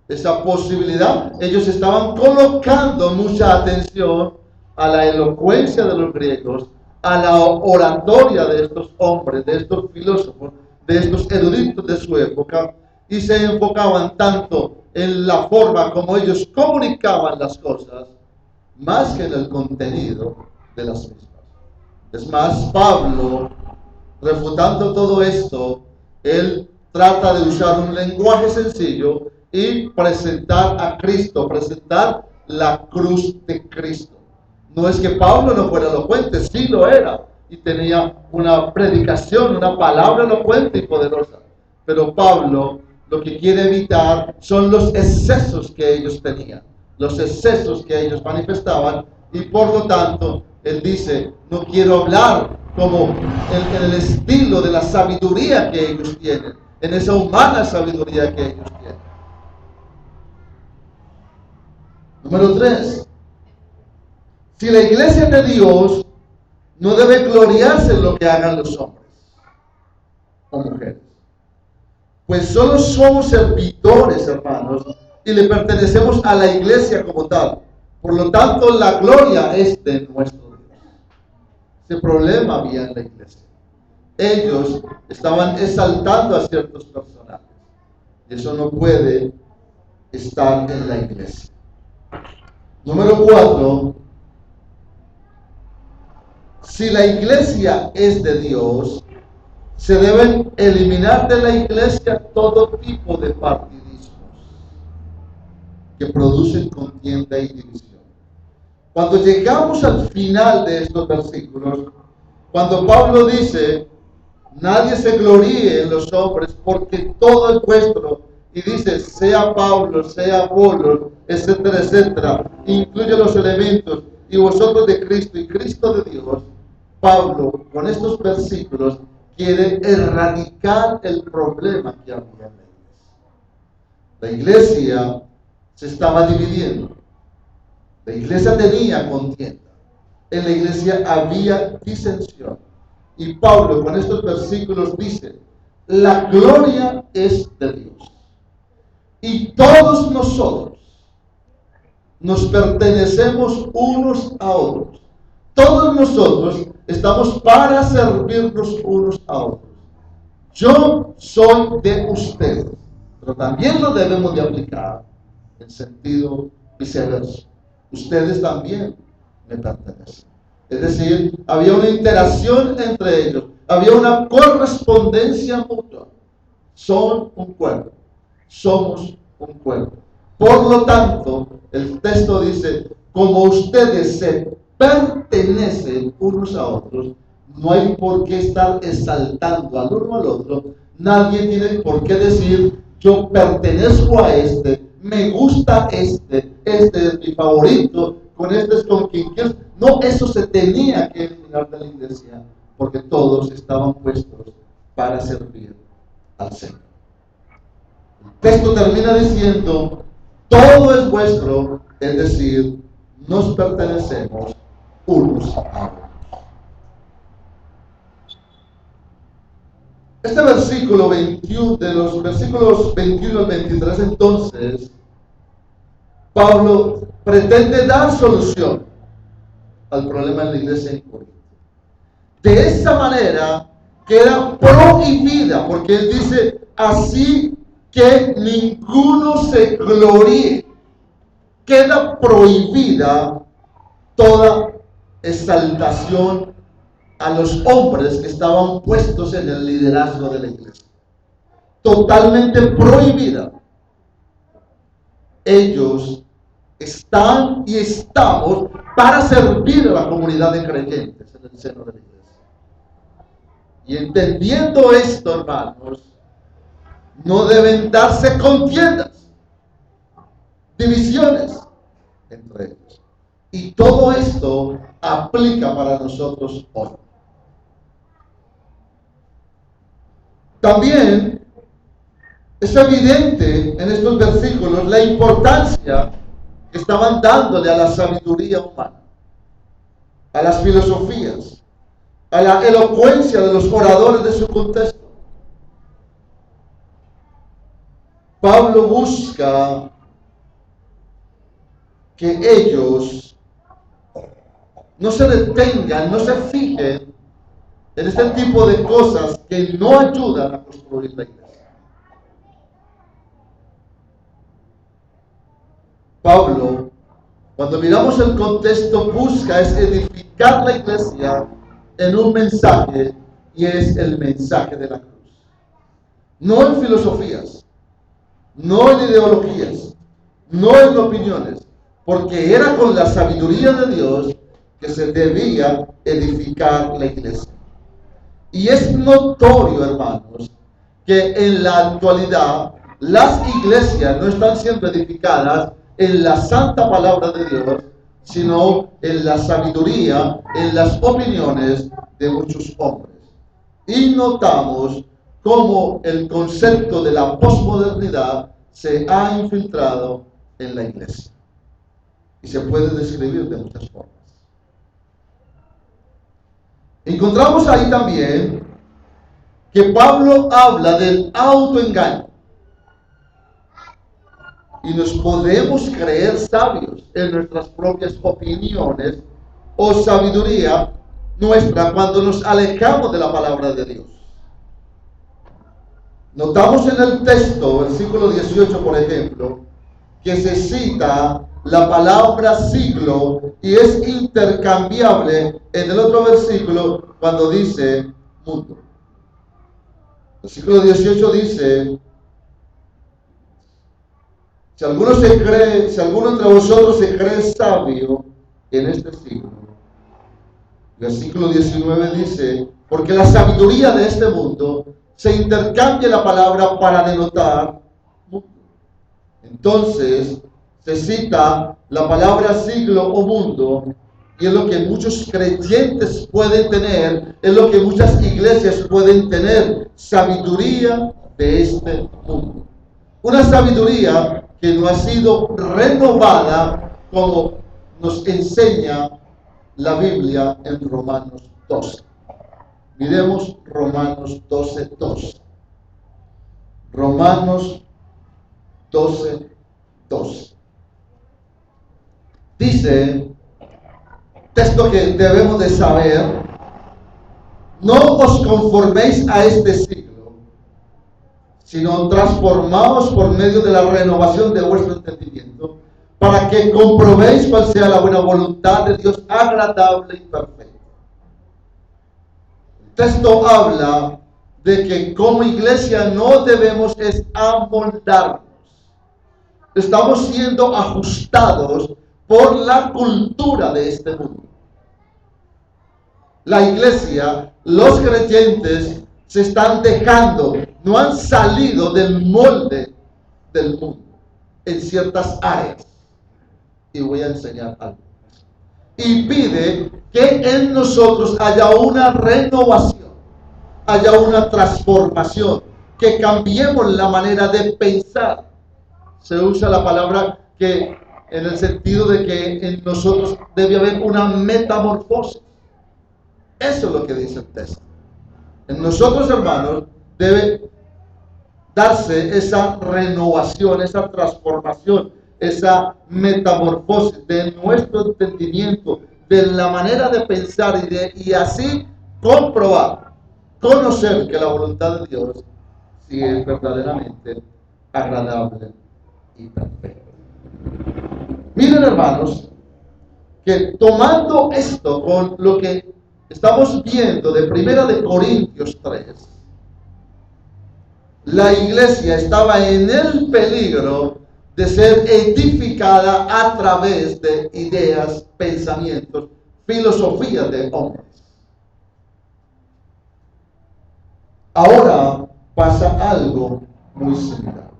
esa posibilidad. Ellos estaban colocando mucha atención a la elocuencia de los griegos, a la oratoria de estos hombres, de estos filósofos, de estos eruditos de su época, y se enfocaban tanto en la forma como ellos comunicaban las cosas, más que en el contenido de las mismas. Es más, Pablo, refutando todo esto, él trata de usar un lenguaje sencillo y presentar a Cristo, presentar la cruz de Cristo. No es que Pablo no fuera elocuente, sí lo era, y tenía una predicación, una palabra elocuente y poderosa. Pero Pablo lo que quiere evitar son los excesos que ellos tenían, los excesos que ellos manifestaban, y por lo tanto, él dice, no quiero hablar como en el estilo de la sabiduría que ellos tienen, en esa humana sabiduría que ellos tienen. Número 3. Si la iglesia de Dios no debe gloriarse en lo que hagan los hombres o mujeres, pues solo somos servidores, hermanos, y le pertenecemos a la iglesia como tal. Por lo tanto, la gloria es de nuestro Dios. Ese problema había en la iglesia. Ellos estaban exaltando a ciertos personajes. Y eso no puede estar en la iglesia. Número 4. Si la iglesia es de Dios, se deben eliminar de la iglesia todo tipo de partidismos que producen contienda y división. Cuando llegamos al final de estos versículos, cuando Pablo dice, nadie se gloríe en los hombres porque todo es vuestro, y dice, sea Pablo, sea Apolo, etcétera, etcétera, incluye los elementos, y vosotros de Cristo y Cristo de Dios, Pablo con estos versículos quiere erradicar el problema que había en la iglesia. La iglesia se estaba dividiendo. La iglesia tenía contienda. En la iglesia había disensión. Y Pablo con estos versículos dice, la gloria es de Dios. Y todos nosotros nos pertenecemos unos a otros. Todos nosotros estamos para servirnos unos a otros. Yo soy de ustedes, pero también lo debemos de aplicar en sentido viceversa. Ustedes también me pertenecen. Es decir, había una interacción entre ellos, había una correspondencia mutua. Son un cuerpo, somos un cuerpo. Por lo tanto, el texto dice, como ustedes se pertenecen unos a otros, no hay por qué estar exaltando al uno al otro. Nadie tiene por qué decir, yo pertenezco a este, me gusta este es mi favorito, con este es con quien quiero. No, eso se tenía que eliminar de la iglesia, porque todos estaban puestos para servir al Señor. El texto termina diciendo, todo es vuestro, es decir, nos pertenecemos unos a otros. Este versículo 21, de los versículos 21 al 23, entonces, Pablo pretende dar solución al problema de la iglesia en Corinto. De esa manera queda prohibida, porque él dice, así que ninguno se gloríe. Queda prohibida toda exaltación a los hombres que estaban puestos en el liderazgo de la iglesia. Totalmente prohibida. Ellos están y estamos para servir a la comunidad de creyentes en el seno de la iglesia. Y entendiendo esto, hermanos, no deben darse contiendas, divisiones entre ellos. Y todo esto aplica para nosotros hoy. También es evidente en estos versículos la importancia que estaban dándole a la sabiduría humana, a las filosofías, a la elocuencia de los oradores de su contexto. Pablo busca que ellos no se detengan, no se fijen en este tipo de cosas que no ayudan a construir la iglesia. Pablo, cuando miramos el contexto, busca es edificar la iglesia en un mensaje, y es el mensaje de la cruz. No en filosofías, no en ideologías, no en opiniones, porque era con la sabiduría de Dios que se debía edificar la iglesia. Y es notorio, hermanos, que en la actualidad las iglesias no están siendo edificadas en la santa palabra de Dios, sino en la sabiduría, en las opiniones de muchos hombres. Y notamos cómo el concepto de la posmodernidad se ha infiltrado en la iglesia. Y se puede describir de muchas formas. Encontramos ahí también que Pablo habla del autoengaño. Y nos podemos creer sabios en nuestras propias opiniones o sabiduría nuestra cuando nos alejamos de la palabra de Dios. Notamos en el texto, versículo 18, por ejemplo, que se cita la palabra siglo y es intercambiable en el otro versículo cuando dice mundo. Versículo 18 dice: si alguno entre vosotros se cree sabio en este siglo. Versículo 19 dice: porque la sabiduría de este mundo se intercambia la palabra para denotar mundo. Entonces se cita la palabra siglo o mundo, y es lo que muchos creyentes pueden tener, es lo que muchas iglesias pueden tener: sabiduría de este mundo. Una sabiduría que no ha sido renovada, como nos enseña la Biblia en Romanos 12. Miremos Romanos 12:2. Romanos 12:2. Dice, texto que debemos de saber: no os conforméis a este siglo, sino transformaos por medio de la renovación de vuestro entendimiento, para que comprobéis cuál sea la buena voluntad de Dios, agradable y perfecta. El texto habla de que como iglesia no debemos es amoldarnos. Estamos siendo ajustados por la cultura de este mundo. La iglesia, los creyentes, se están dejando, no han salido del molde del mundo en ciertas áreas. Y voy a enseñar algo. Y pide que en nosotros haya una renovación, haya una transformación, que cambiemos la manera de pensar. Se usa la palabra que en el sentido de que en nosotros debe haber una metamorfosis. Eso es lo que dice el texto. En nosotros, hermanos, debe darse esa renovación, esa transformación, esa metamorfosis de nuestro entendimiento, de la manera de pensar y así comprobar, conocer que la voluntad de Dios si es verdaderamente agradable y perfecto. Miren, hermanos, que tomando esto con lo que estamos viendo de 1 Corintios 3, la iglesia estaba en el peligro de ser edificada a través de ideas, pensamientos, filosofías de hombres. Ahora pasa algo muy similar.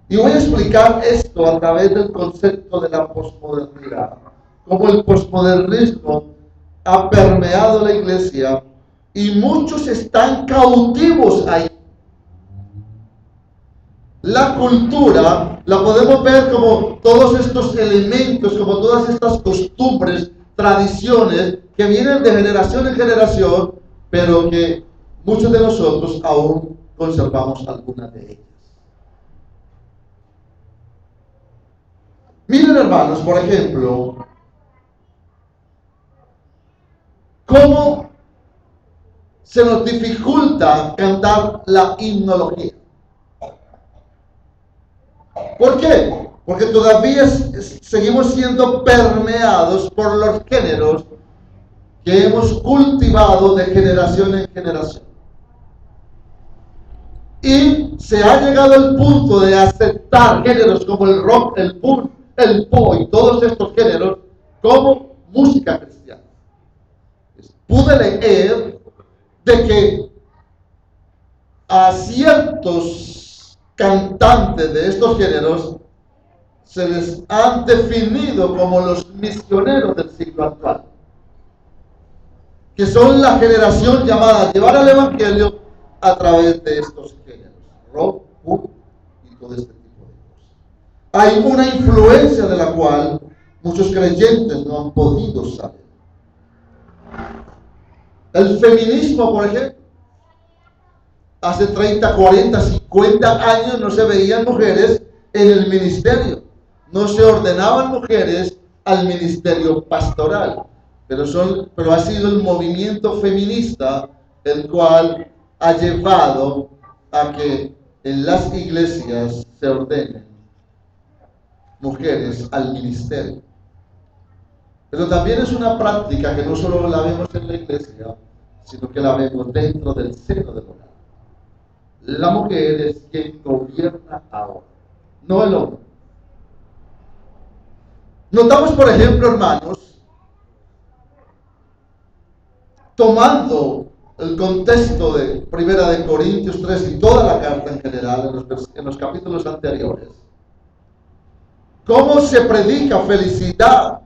Y voy a explicar esto a través del concepto de la posmodernidad. Cómo el posmodernismo ha permeado la iglesia y muchos están cautivos ahí. La cultura la podemos ver como todos estos elementos, como todas estas costumbres, tradiciones que vienen de generación en generación, pero que muchos de nosotros aún conservamos algunas de ellas. Miren, hermanos, por ejemplo, cómo se nos dificulta cantar la himnología. ¿Por qué? Porque todavía seguimos siendo permeados por los géneros que hemos cultivado de generación en generación. Y se ha llegado al punto de aceptar géneros como el rock, el punk, el pop y todos estos géneros como música cristiana. Pude leer de que a ciertos cantantes de estos géneros se les han definido como los misioneros del siglo actual, que son la generación llamada a llevar al evangelio a través de estos géneros, rock, pop y todo este tipo de cosas. Hay una influencia de la cual muchos creyentes no han podido saber. El feminismo, por ejemplo, hace 30, 40, 50 años no se veían mujeres en el ministerio, no se ordenaban mujeres al ministerio pastoral, pero ha sido el movimiento feminista el cual ha llevado a que en las iglesias se ordenen mujeres al ministerio. Pero también es una práctica que no solo la vemos en la iglesia, sino que la vemos dentro del seno del hogar. La mujer es quien gobierna ahora, no el hombre. Notamos, por ejemplo, hermanos, tomando el contexto de 1 Corintios 3 y toda la carta en general, en los capítulos anteriores, cómo se predica felicidad,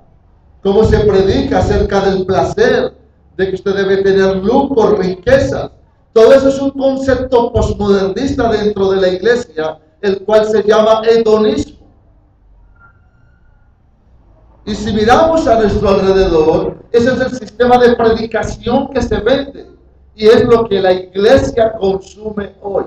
cómo se predica acerca del placer, de que usted debe tener lujo, riquezas. Todo eso es un concepto posmodernista dentro de la iglesia, el cual se llama hedonismo. Y si miramos a nuestro alrededor, ese es el sistema de predicación que se vende y es lo que la iglesia consume hoy.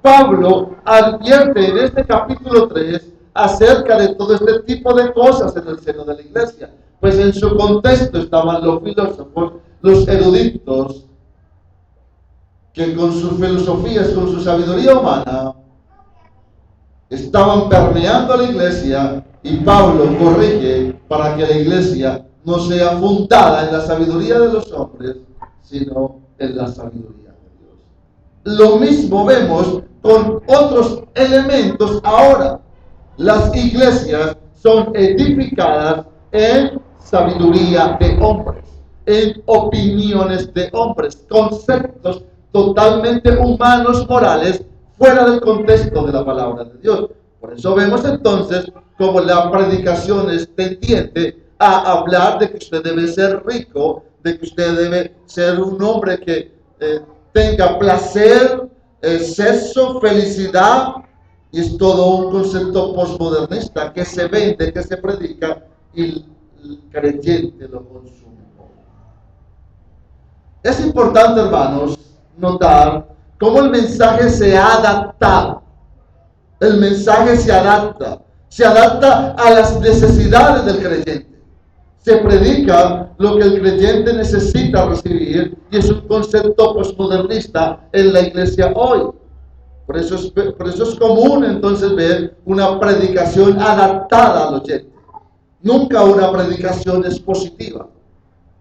Pablo advierte en este capítulo 3 acerca de todo este tipo de cosas en el seno de la iglesia, pues en su contexto estaban los filósofos, los eruditos, que con sus filosofías, con su sabiduría humana, estaban permeando la iglesia, y Pablo corrige para que la iglesia no sea fundada en la sabiduría de los hombres, sino en la sabiduría de Dios. Lo mismo vemos con otros elementos ahora. Las iglesias son edificadas en sabiduría de hombres, en opiniones de hombres, conceptos totalmente humanos, morales, fuera del contexto de la palabra de Dios. Por eso vemos entonces como la predicación es tendiente a hablar de que usted debe ser rico, de que usted debe ser un hombre que tenga placer, sexo, felicidad, y es todo un concepto posmodernista que se vende, que se predica y el creyente lo consume. Es importante, hermanos, notar cómo el mensaje se ha adaptado. El mensaje se adapta a las necesidades del creyente. Se predica lo que el creyente necesita recibir y es un concepto postmodernista en la iglesia hoy. Por eso es común entonces ver una predicación adaptada al oyente, nunca una predicación expositiva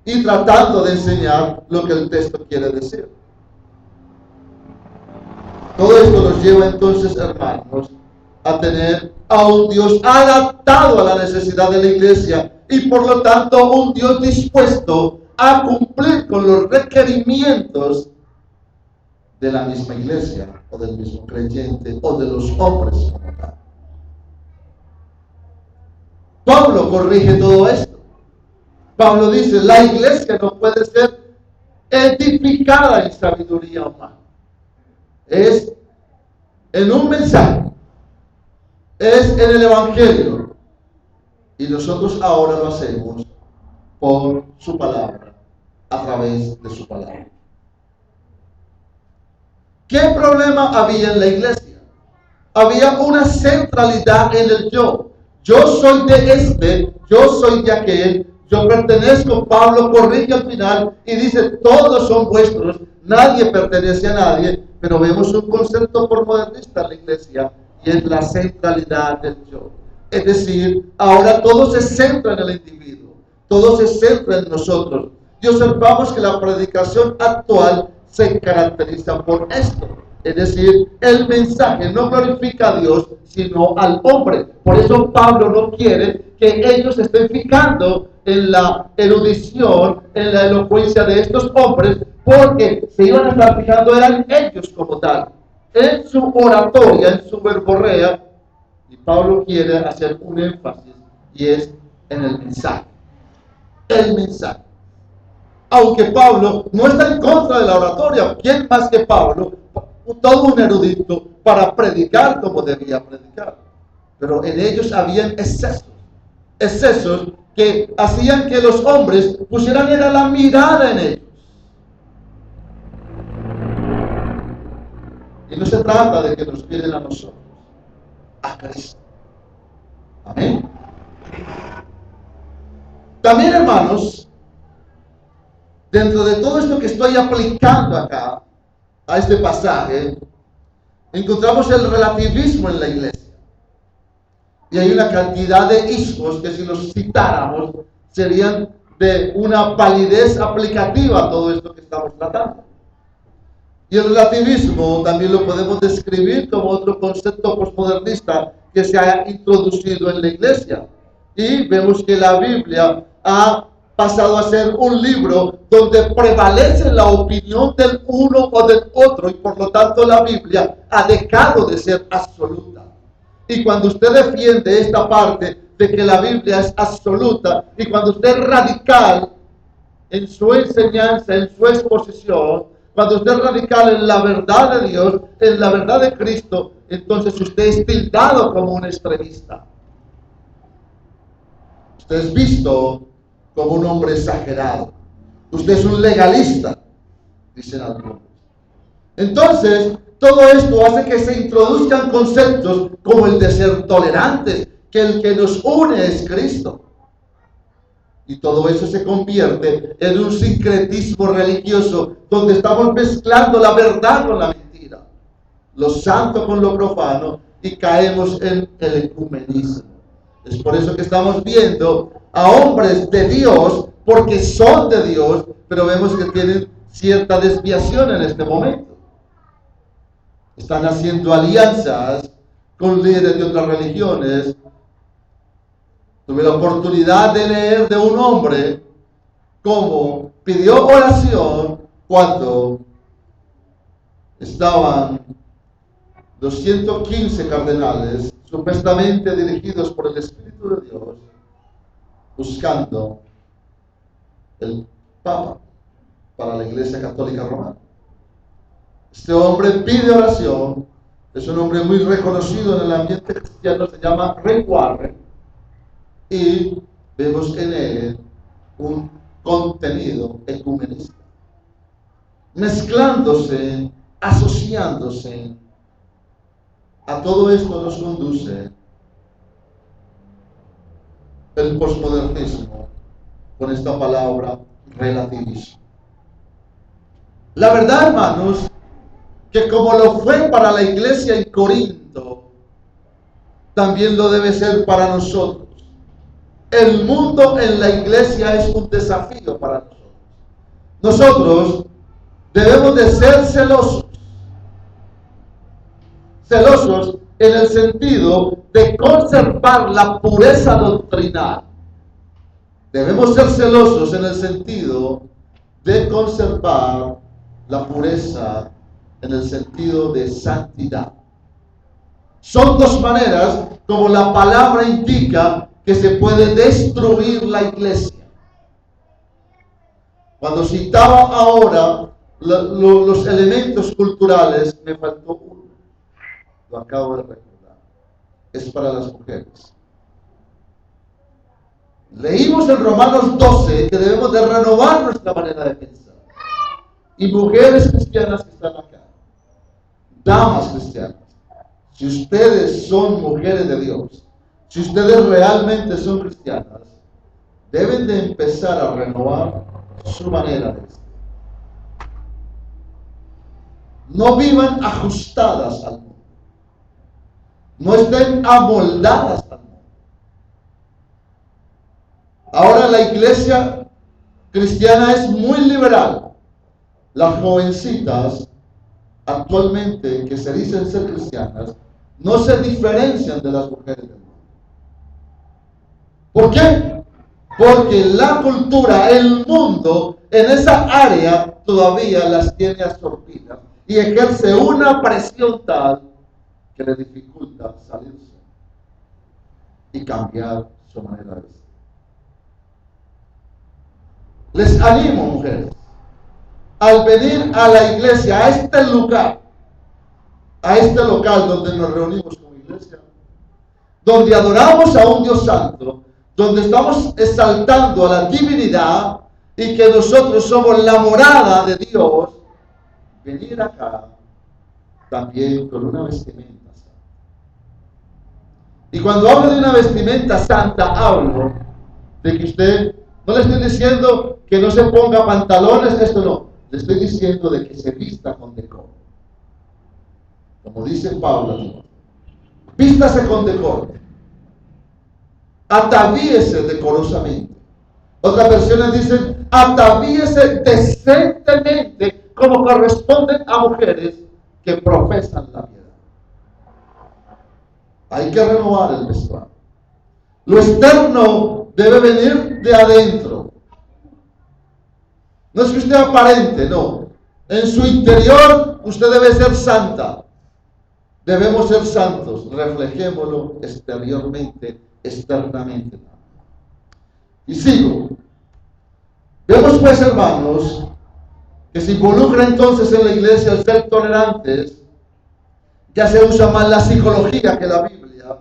y tratando de enseñar lo que el texto quiere decir. Todo esto nos lleva entonces, hermanos, a tener a un Dios adaptado a la necesidad de la iglesia y por lo tanto un Dios dispuesto a cumplir con los requerimientos de la misma iglesia o del mismo creyente o de los hombres como tal. Pablo corrige todo esto. Pablo dice, la iglesia no puede ser edificada en sabiduría humana. Es en un mensaje, es en el evangelio, y nosotros ahora lo hacemos por su palabra, a través de su palabra. ¿Qué problema había en la iglesia? Había una centralidad en el yo. Yo soy de este, yo soy de aquel, yo pertenezco. Pablo corrige al final y dice, todos son vuestros, nadie pertenece a nadie, pero vemos un concepto postmodernista en la iglesia y es la centralidad del yo. Es decir, ahora todo se centra en el individuo, todo se centra en nosotros. Y observamos que la predicación actual se caracteriza por esto. Es decir, el mensaje no glorifica a Dios, sino al hombre. Por eso Pablo no quiere que ellos estén fijando en la erudición, en la elocuencia de estos hombres, porque se iban a estar fijando eran ellos como tal, en su oratoria, en su verborrea. Y Pablo quiere hacer un énfasis y es en el mensaje. El mensaje. Aunque Pablo no está en contra de la oratoria, ¿quién más que Pablo? Todo un erudito para predicar como debía predicar. Pero en ellos habían excesos que hacían que los hombres pusieran era la mirada en ellos. Y no se trata de que nos miren a nosotros, a Cristo. Amén. También, hermanos, dentro de todo esto que estoy aplicando acá, a este pasaje, encontramos el relativismo en la iglesia. Y hay una cantidad de ismos que si los citáramos serían de una validez aplicativa a todo esto que estamos tratando. Y el relativismo también lo podemos describir como otro concepto postmodernista que se ha introducido en la iglesia. Y vemos que la Biblia ha pasado a ser un libro donde prevalece la opinión del uno o del otro y por lo tanto la Biblia ha dejado de ser absoluta. Y cuando usted defiende esta parte de que la Biblia es absoluta y cuando usted es radical en su enseñanza, en su exposición, cuando usted es radical en la verdad de Dios, en la verdad de Cristo, entonces usted es tildado como un extremista. Usted es visto como un hombre exagerado. Usted es un legalista, dicen algunos. Entonces, todo esto hace que se introduzcan conceptos como el de ser tolerantes, que el que nos une es Cristo. Y todo eso se convierte en un sincretismo religioso donde estamos mezclando la verdad con la mentira, lo santo con lo profano y caemos en el ecumenismo. Es por eso que estamos viendo a hombres de Dios porque son de Dios, pero vemos que tienen cierta desviación en este momento. Están haciendo alianzas con líderes de otras religiones. Tuve la oportunidad de leer de un hombre cómo pidió oración cuando estaban los 115 cardenales supuestamente dirigidos por el Espíritu de Dios buscando el Papa para la Iglesia Católica Romana. Este hombre pide oración, es un hombre muy reconocido en el ambiente cristiano, se llama Ray Warren, y vemos en él un contenido ecumenista, mezclándose, asociándose. A todo esto nos conduce el posmodernismo con esta palabra relativismo. La verdad, hermanos, que como lo fue para la iglesia en Corinto, también lo debe ser para nosotros. El mundo en la iglesia es un desafío para nosotros. Nosotros debemos de ser celosos. Celosos en el sentido de conservar la pureza doctrinal. Debemos ser celosos en el sentido de conservar la pureza en el sentido de santidad. Son dos maneras como la palabra indica que se puede destruir la iglesia. Cuando citaba ahora los elementos culturales, me faltó uno. Lo acabo de recordar. Es para las mujeres. Leímos en Romanos 12 que debemos de renovar nuestra manera de pensar. Y mujeres cristianas que están acá, damas cristianas, si ustedes son mujeres de Dios, si ustedes realmente son cristianas, deben de empezar a renovar su manera de ser. No vivan ajustadas al mundo. No estén amoldadas al mundo. Ahora la iglesia cristiana es muy liberal. Las jovencitas actualmente que se dicen ser cristianas no se diferencian de las mujeres del mundo. ¿Por qué? Porque la cultura, el mundo, en esa área todavía las tiene absorbidas y ejerce una presión tal que le dificulta salirse y cambiar su manera de ser. Les animo, mujeres, al venir a la iglesia, a este lugar, a este local donde nos reunimos como iglesia, donde adoramos a un Dios santo, donde estamos exaltando a la divinidad y que nosotros somos la morada de Dios, venir acá también con una vestimenta santa. Y cuando hablo de una vestimenta santa, hablo de que usted, no le estoy diciendo que no se ponga pantalones, esto no, le estoy diciendo de que se vista con decoro. Como dice Pablo, vístase con decoro, atavíese decorosamente. Otras versiones dicen, atavíese decentemente, como corresponden a mujeres que profesan la piedad. Hay que renovar el vestuario. Lo externo debe venir de adentro. No es que usted aparente, no. En su interior usted debe ser santa. Debemos ser santos. Reflejémoslo exteriormente, externamente. Y sigo. Vemos pues, hermanos, que se involucra entonces en la iglesia el ser tolerantes. Ya se usa más la psicología que la Biblia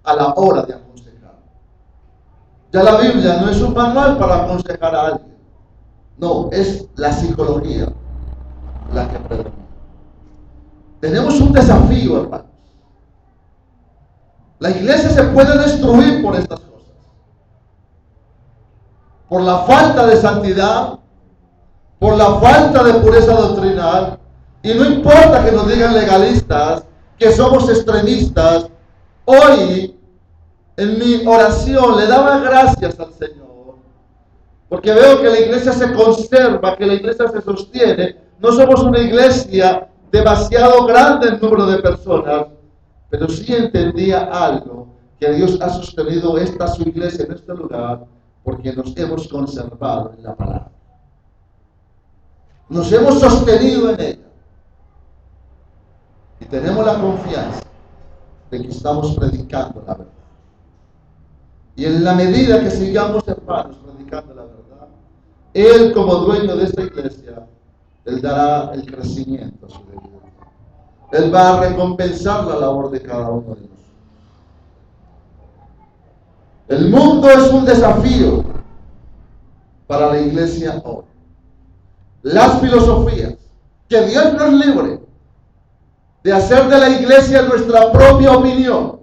a la hora de aconsejar. Ya la Biblia no es un manual para aconsejar a alguien. No, es la psicología la que predomina. Tenemos un desafío, hermanos. La iglesia se puede destruir por estas cosas. Por la falta de santidad, por la falta de pureza doctrinal. Y no importa que nos digan legalistas, que somos extremistas. Hoy, en mi oración, le daba gracias al Señor. Porque veo que la iglesia se conserva, que la iglesia se sostiene. No somos una iglesia demasiado grande en número de personas, pero sí entendía algo, que Dios ha sostenido su iglesia en este lugar, porque nos hemos conservado en la palabra. Nos hemos sostenido en ella. Y tenemos la confianza de que estamos predicando la verdad. Y en la medida que sigamos, hermanos, predicando la verdad, Él, como dueño de esta iglesia, Él dará el crecimiento a su debido tiempo. Él va a recompensar la labor de cada uno de nosotros. El mundo es un desafío para la iglesia hoy. Las filosofías, que Dios nos libre de hacer de la iglesia nuestra propia opinión,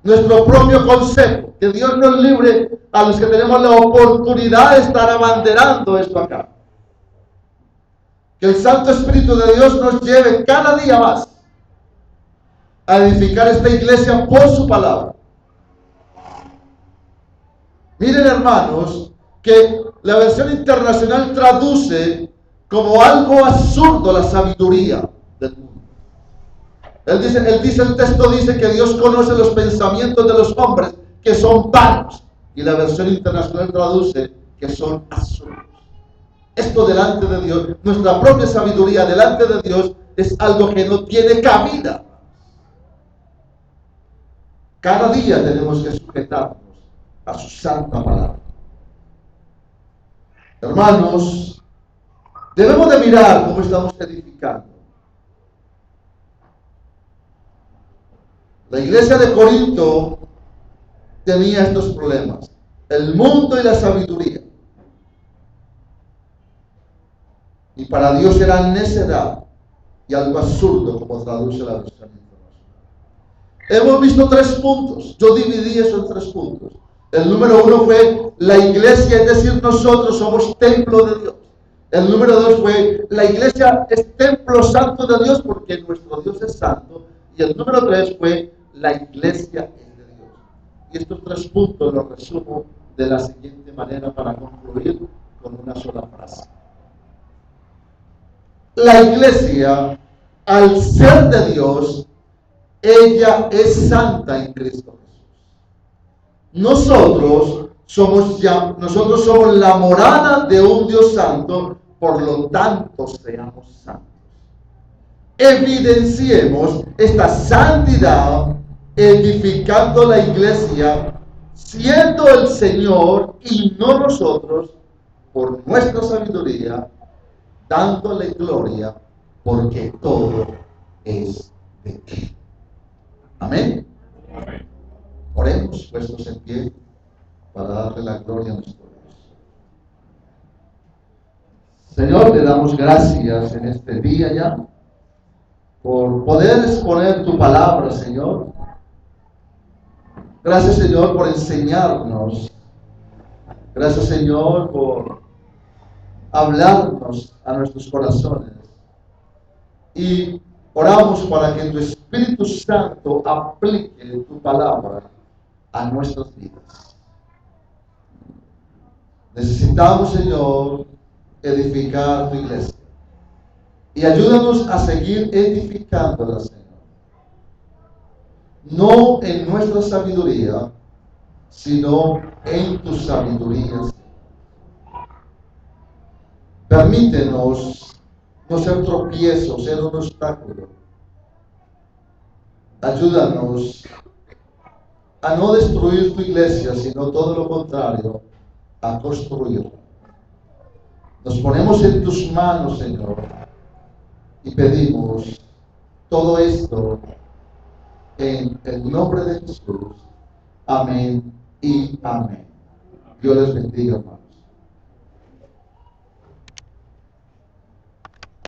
nuestro propio concepto, que Dios nos libre a los que tenemos la oportunidad de estar abanderando esto acá. Que el Santo Espíritu de Dios nos lleve cada día más a edificar esta iglesia por su palabra. Miren, hermanos, que la versión internacional traduce como algo absurdo la sabiduría del mundo. El texto dice que Dios conoce los pensamientos de los hombres que son vanos, y la versión internacional traduce que son absurdos. Esto delante de Dios, nuestra propia sabiduría delante de Dios, es algo que no tiene cabida. Cada día tenemos que sujetarnos a su santa palabra. Hermanos, debemos de mirar cómo estamos edificando. La iglesia de Corinto tenía estos problemas: el mundo y la sabiduría. Y para Dios era necedad y algo absurdo, como traduce la versión internacional. Hemos visto 3 puntos. Yo dividí eso en 3 puntos. El número 1 fue la iglesia, es decir, nosotros somos templo de Dios. El número 2 fue la iglesia es templo santo de Dios porque nuestro Dios es santo. Y el número 3 fue la iglesia es de Dios. Y estos 3 puntos los resumo de la siguiente manera para concluir con una sola frase. La iglesia, al ser de Dios, ella es santa en Cristo Jesús. Nosotros somos la morada de un Dios santo, por lo tanto seamos santos. Evidenciemos esta santidad edificando la iglesia, siendo el Señor y no nosotros, por nuestra sabiduría, dándole gloria, porque todo es de Él. Amén. Amén. Oremos puestos en pie para darle la gloria a nuestro Dios. Señor, te damos gracias en este día ya por poder exponer tu palabra, Señor. Gracias, Señor, por enseñarnos. Gracias, Señor, por hablarnos a nuestros corazones. Y oramos para que tu Espíritu Santo aplique tu palabra a nuestras vidas. Necesitamos, Señor, edificar tu iglesia. Y ayúdanos a seguir edificándola, Señor. No en nuestra sabiduría, sino en tu sabiduría, Señor. Permítenos no ser tropiezo, ser un obstáculo. Ayúdanos a no destruir tu iglesia, sino todo lo contrario, a construirla. Nos ponemos en tus manos, Señor, y pedimos todo esto en el nombre de Jesús. Amén y amén. Dios les bendiga, hermano.